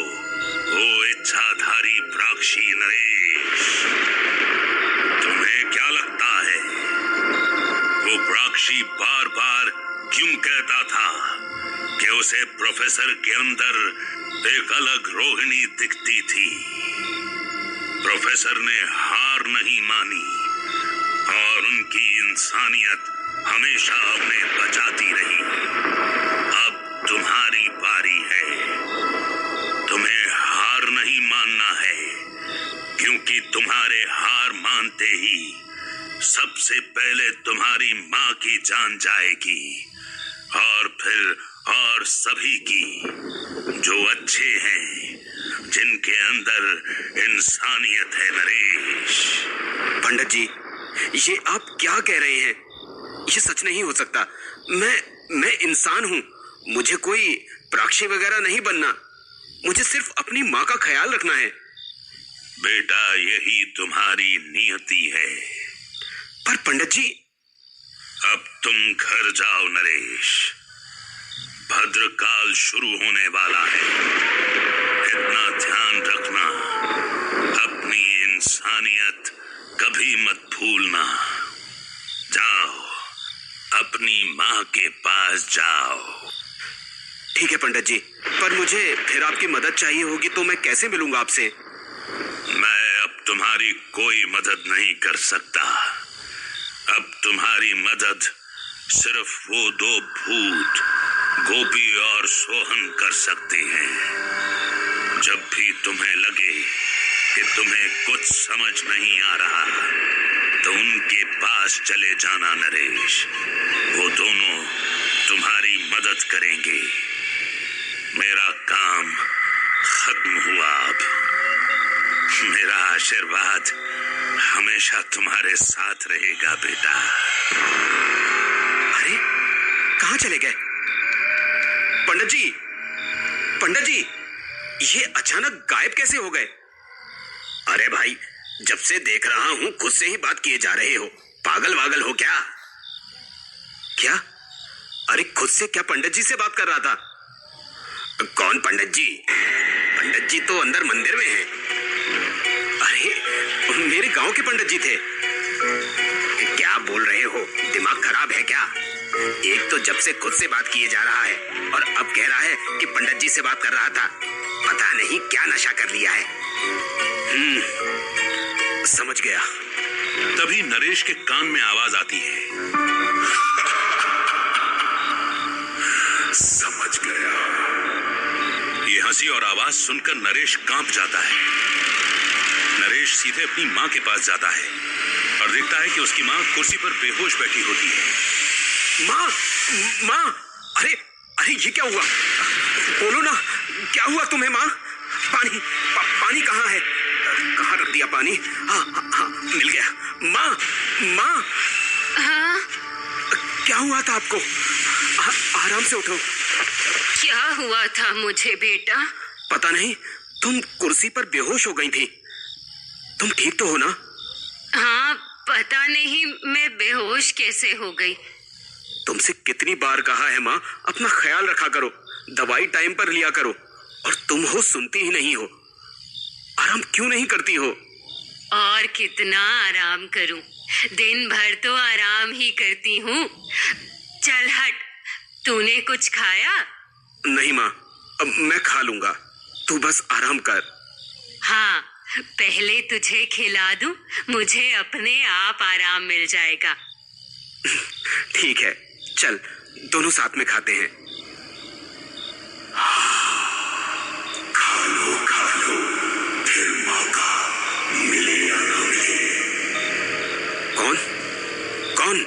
वो इच्छाधारी प्राक्षी नरेश। तुम्हें क्या लगता है, वो प्राक्षी बार बार क्यों कहता था कि उसे प्रोफेसर के अंदर एक अलग रोहिणी दिखती थी? प्रोफेसर ने हार नहीं मानी और उनकी इंसानियत हमेशा उन्हें बचाती रही। अब तुम्हारी बारी है। तुम्हें हार नहीं मानना है, क्योंकि तुम्हारे हार मानते ही सबसे पहले तुम्हारी माँ की जान जाएगी और फिर और सभी की जो अच्छे हैं, जिनके अंदर इंसानियत है नरेश। पंडित जी, ये आप क्या कह रहे हैं? ये सच नहीं हो सकता। मैं इंसान हूँ, मुझे कोई प्राक्षी वगैरह नहीं बनना। मुझे सिर्फ अपनी माँ का ख्याल रखना है। बेटा, यही तुम्हारी नियति है। पर पंडित जी, अब तुम घर जाओ नरेश। भद्रकाल शुरू होने वाला है। इतना ध्यान रखना, अपनी इंसानियत कभी मत भूलना। जाओ, अपनी माँ के पास जाओ। ठीक है पंडित जी, पर मुझे फिर आपकी मदद चाहिए होगी, तो मैं कैसे मिलूंगा आपसे? मैं अब तुम्हारी कोई मदद नहीं कर सकता। अब तुम्हारी मदद सिर्फ वो दो भूत, गोपी और सोहन कर सकते हैं। जब भी तुम्हें लगे कि तुम्हें कुछ समझ नहीं आ रहा, तो उनके पास चले जाना नरेश। वो दोनों तुम्हारी मदद करेंगे। मेरा काम खत्म हुआ। अब मेरा आशीर्वाद हमेशा तुम्हारे साथ रहेगा बेटा। अरे, कहाँ चले गए पंडित जी? पंडित जी, ये अचानक गायब कैसे हो गए? अरे भाई, जब से देख रहा हूं खुद से ही बात किए जा रहे हो। पागल वागल हो क्या? क्या? अरे खुद से क्या पंडित जी से बात कर रहा था? कौन पंडित जी? पंडित जी तो अंदर मंदिर में हैं। अरे मेरे गांव के पंडित जी थे। क्या बोल रहे हो? दिमाग खराब है क्या? एक तो जब से खुद से बात किए जा रहा है और अब कह रहा है कि पंडित जी से बात कर रहा था। पता नहीं क्या नशा कर लिया है। समझ गया। तभी नरेश के कान में आवाज आती है। समझ गया। ये हंसी और आवाज सुनकर नरेश कांप जाता है। नरेश सीधे अपनी माँ के पास जाता है और देखता है कि उसकी माँ कुर्सी पर बेहोश बैठी होती है। माँ, माँ, अरे ये क्या हुआ? बोलो ना, क्या हुआ तुम्हें माँ? पानी कहाँ है? कहाँ रख दिया पानी। हाँ हाँ हाँ, मिल गया। माँ माँ, हाँ, क्या हुआ था आपको? आराम से उठो। क्या हुआ था मुझे बेटा? पता नहीं, तुम कुर्सी पर बेहोश हो गई थी। तुम ठीक तो हो ना? हाँ, पता नहीं मैं बेहोश कैसे हो गई। तुमसे कितनी बार कहा है माँ, अपना ख्याल रखा करो, दवाई टाइम पर लिया करो, और तुम हो सुनती ही नहीं हो। आराम क्यों नहीं करती हो? और कितना आराम करूं, दिन भर तो आराम ही करती हूँ। चल हट, तूने कुछ खाया? नहीं माँ, अब मैं खा लूंगा, तू बस आराम कर। हाँ, पहले तुझे खिला दूं, मुझे अपने आप आराम मिल जाएगा। ठीक है, चल दोनों साथ में खाते हैं। खा लो, फिर मौका मिले या ना मिले। कौन कौन?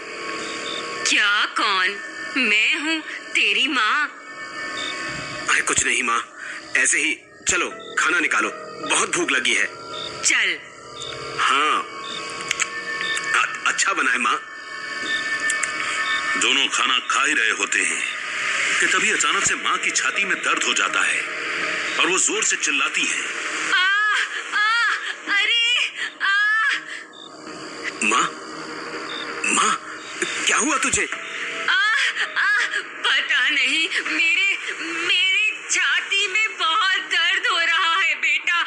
क्या कौन? मैं हूँ, तेरी माँ। अरे कुछ नहीं माँ, ऐसे ही। चलो खाना निकालो, बहुत भूख लगी है। चल। हाँ, अच्छा बना है माँ। दोनों खाना खा ही रहे होते हैं कि तभी अचानक से माँ की छाती में दर्द हो जाता है और वो जोर से चिल्लाती है। अरे माँ माँ, क्या हुआ तुझे? पता नहीं, मेरे छाती में बहुत दर्द हो रहा है बेटा।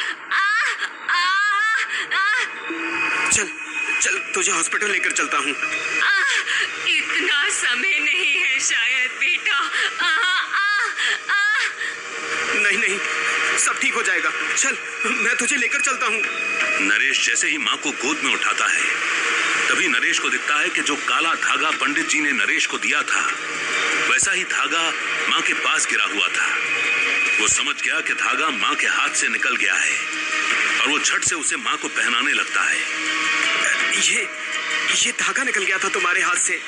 चल चल, तुझे हॉस्पिटल लेकर चलता हूँ। इतना समय नहीं है शायद बेटा। नहीं नहीं, सब ठीक हो जाएगा। चल, मैं तुझे लेकर चलता हूँ। नरेश जैसे ही माँ को गोद में उठाता है, तभी नरेश को दिखता है कि जो काला धागा पंडित जी ने नरेश को दिया था, वैसा ही धागा माँ के पास गिरा हुआ था। वो समझ गया कि धागा माँ के हाथ से निकल गया है और वो झट से उसे माँ को पहनाने लगता है। ये धागा निकल गया था तुम्हारे हाथ से?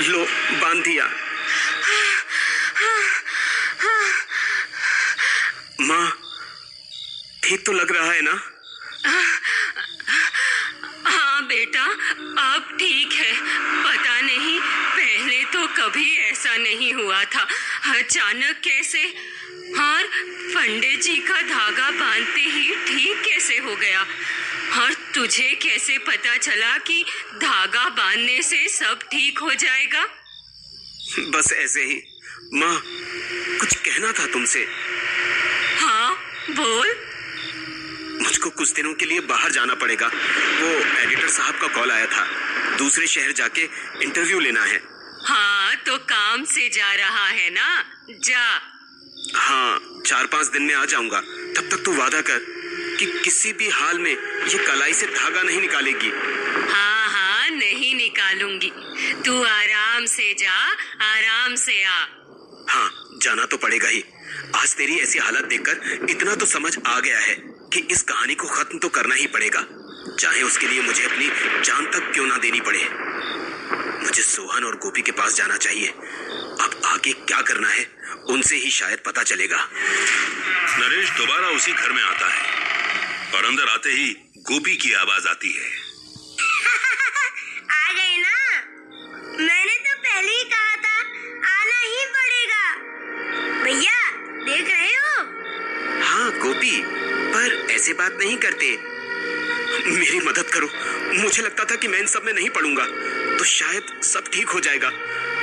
लो, बांध दिया। माँ, ठीक तो लग रहा है ना? हाँ बेटा, अब ठीक है। पता नहीं, पहले तो कभी ऐसा नहीं हुआ था, अचानक कैसे। और पंडित जी का धागा बांधते ही ठीक कैसे हो गया? और तुझे कैसे पता चला कि धागा बांधने से सब ठीक हो जाएगा? बस ऐसे ही माँ, कुछ कहना था तुमसे। हाँ, बोल। मुझको कुछ दिनों के लिए बाहर जाना पड़ेगा। वो एडिटर साहब का कॉल आया था, दूसरे शहर जाके इंटरव्यू लेना है। हाँ, तो काम से जा रहा है ना, जा। हाँ, 4-5 दिन में आ जाऊंगा। तब तक तू वादा कर कि किसी भी हाल में ये कलाई से धागा नहीं निकालेगी। हाँ हाँ, नहीं निकालूंगी। तू आराम से जा, आराम से आ। हाँ, जाना तो पड़ेगा ही। आज तेरी ऐसी हालत देखकर इतना तो समझ आ गया है कि इस कहानी को खत्म तो करना ही पड़ेगा, चाहे उसके लिए मुझे अपनी जान तक क्यों ना देनी पड़े। मुझे सोहन और गोपी के पास जाना चाहिए। अब आगे क्या करना है उनसे ही शायद पता चलेगा। नरेश दोबारा उसी घर में आता है और अंदर आते ही गोपी की आवाज आती है। आ गए ना? मैंने तो पहले ही कहा था, आना ही पड़ेगा। भैया, देख रहे हो? हाँ गोपी, पर ऐसे बात नहीं करते। मेरी मदद करो। मुझे लगता था कि मैं इन सब में नहीं पड़ूंगा तो शायद सब ठीक हो जाएगा,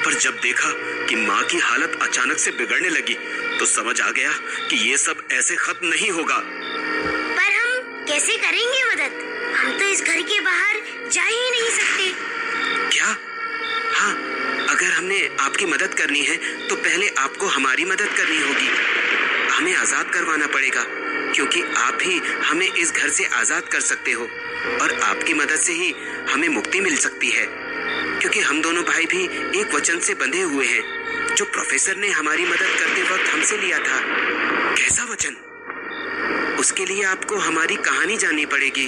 पर जब देखा कि माँ की हालत अचानक से बिगड़ने लगी तो समझ आ गया कि ये सब ऐसे खत्म नहीं होगा। पर हम कैसे करेंगे मदद? हम तो इस घर के बाहर जा ही नहीं सकते। क्या? हाँ, अगर हमने आपकी मदद करनी है तो पहले आपको हमारी मदद करनी होगी। हमें आजाद करवाना पड़ेगा, क्योंकि आप ही हमें इस घर से आजाद कर सकते हो और आपकी मदद से ही हमें मुक्ति मिल सकती है, क्योंकि हम दोनों भाई भी एक वचन से बंधे हुए हैं जो प्रोफेसर ने हमारी मदद करते वक्त हमसे लिया था। कैसा वचन? उसके लिए आपको हमारी कहानी जाननी पड़ेगी।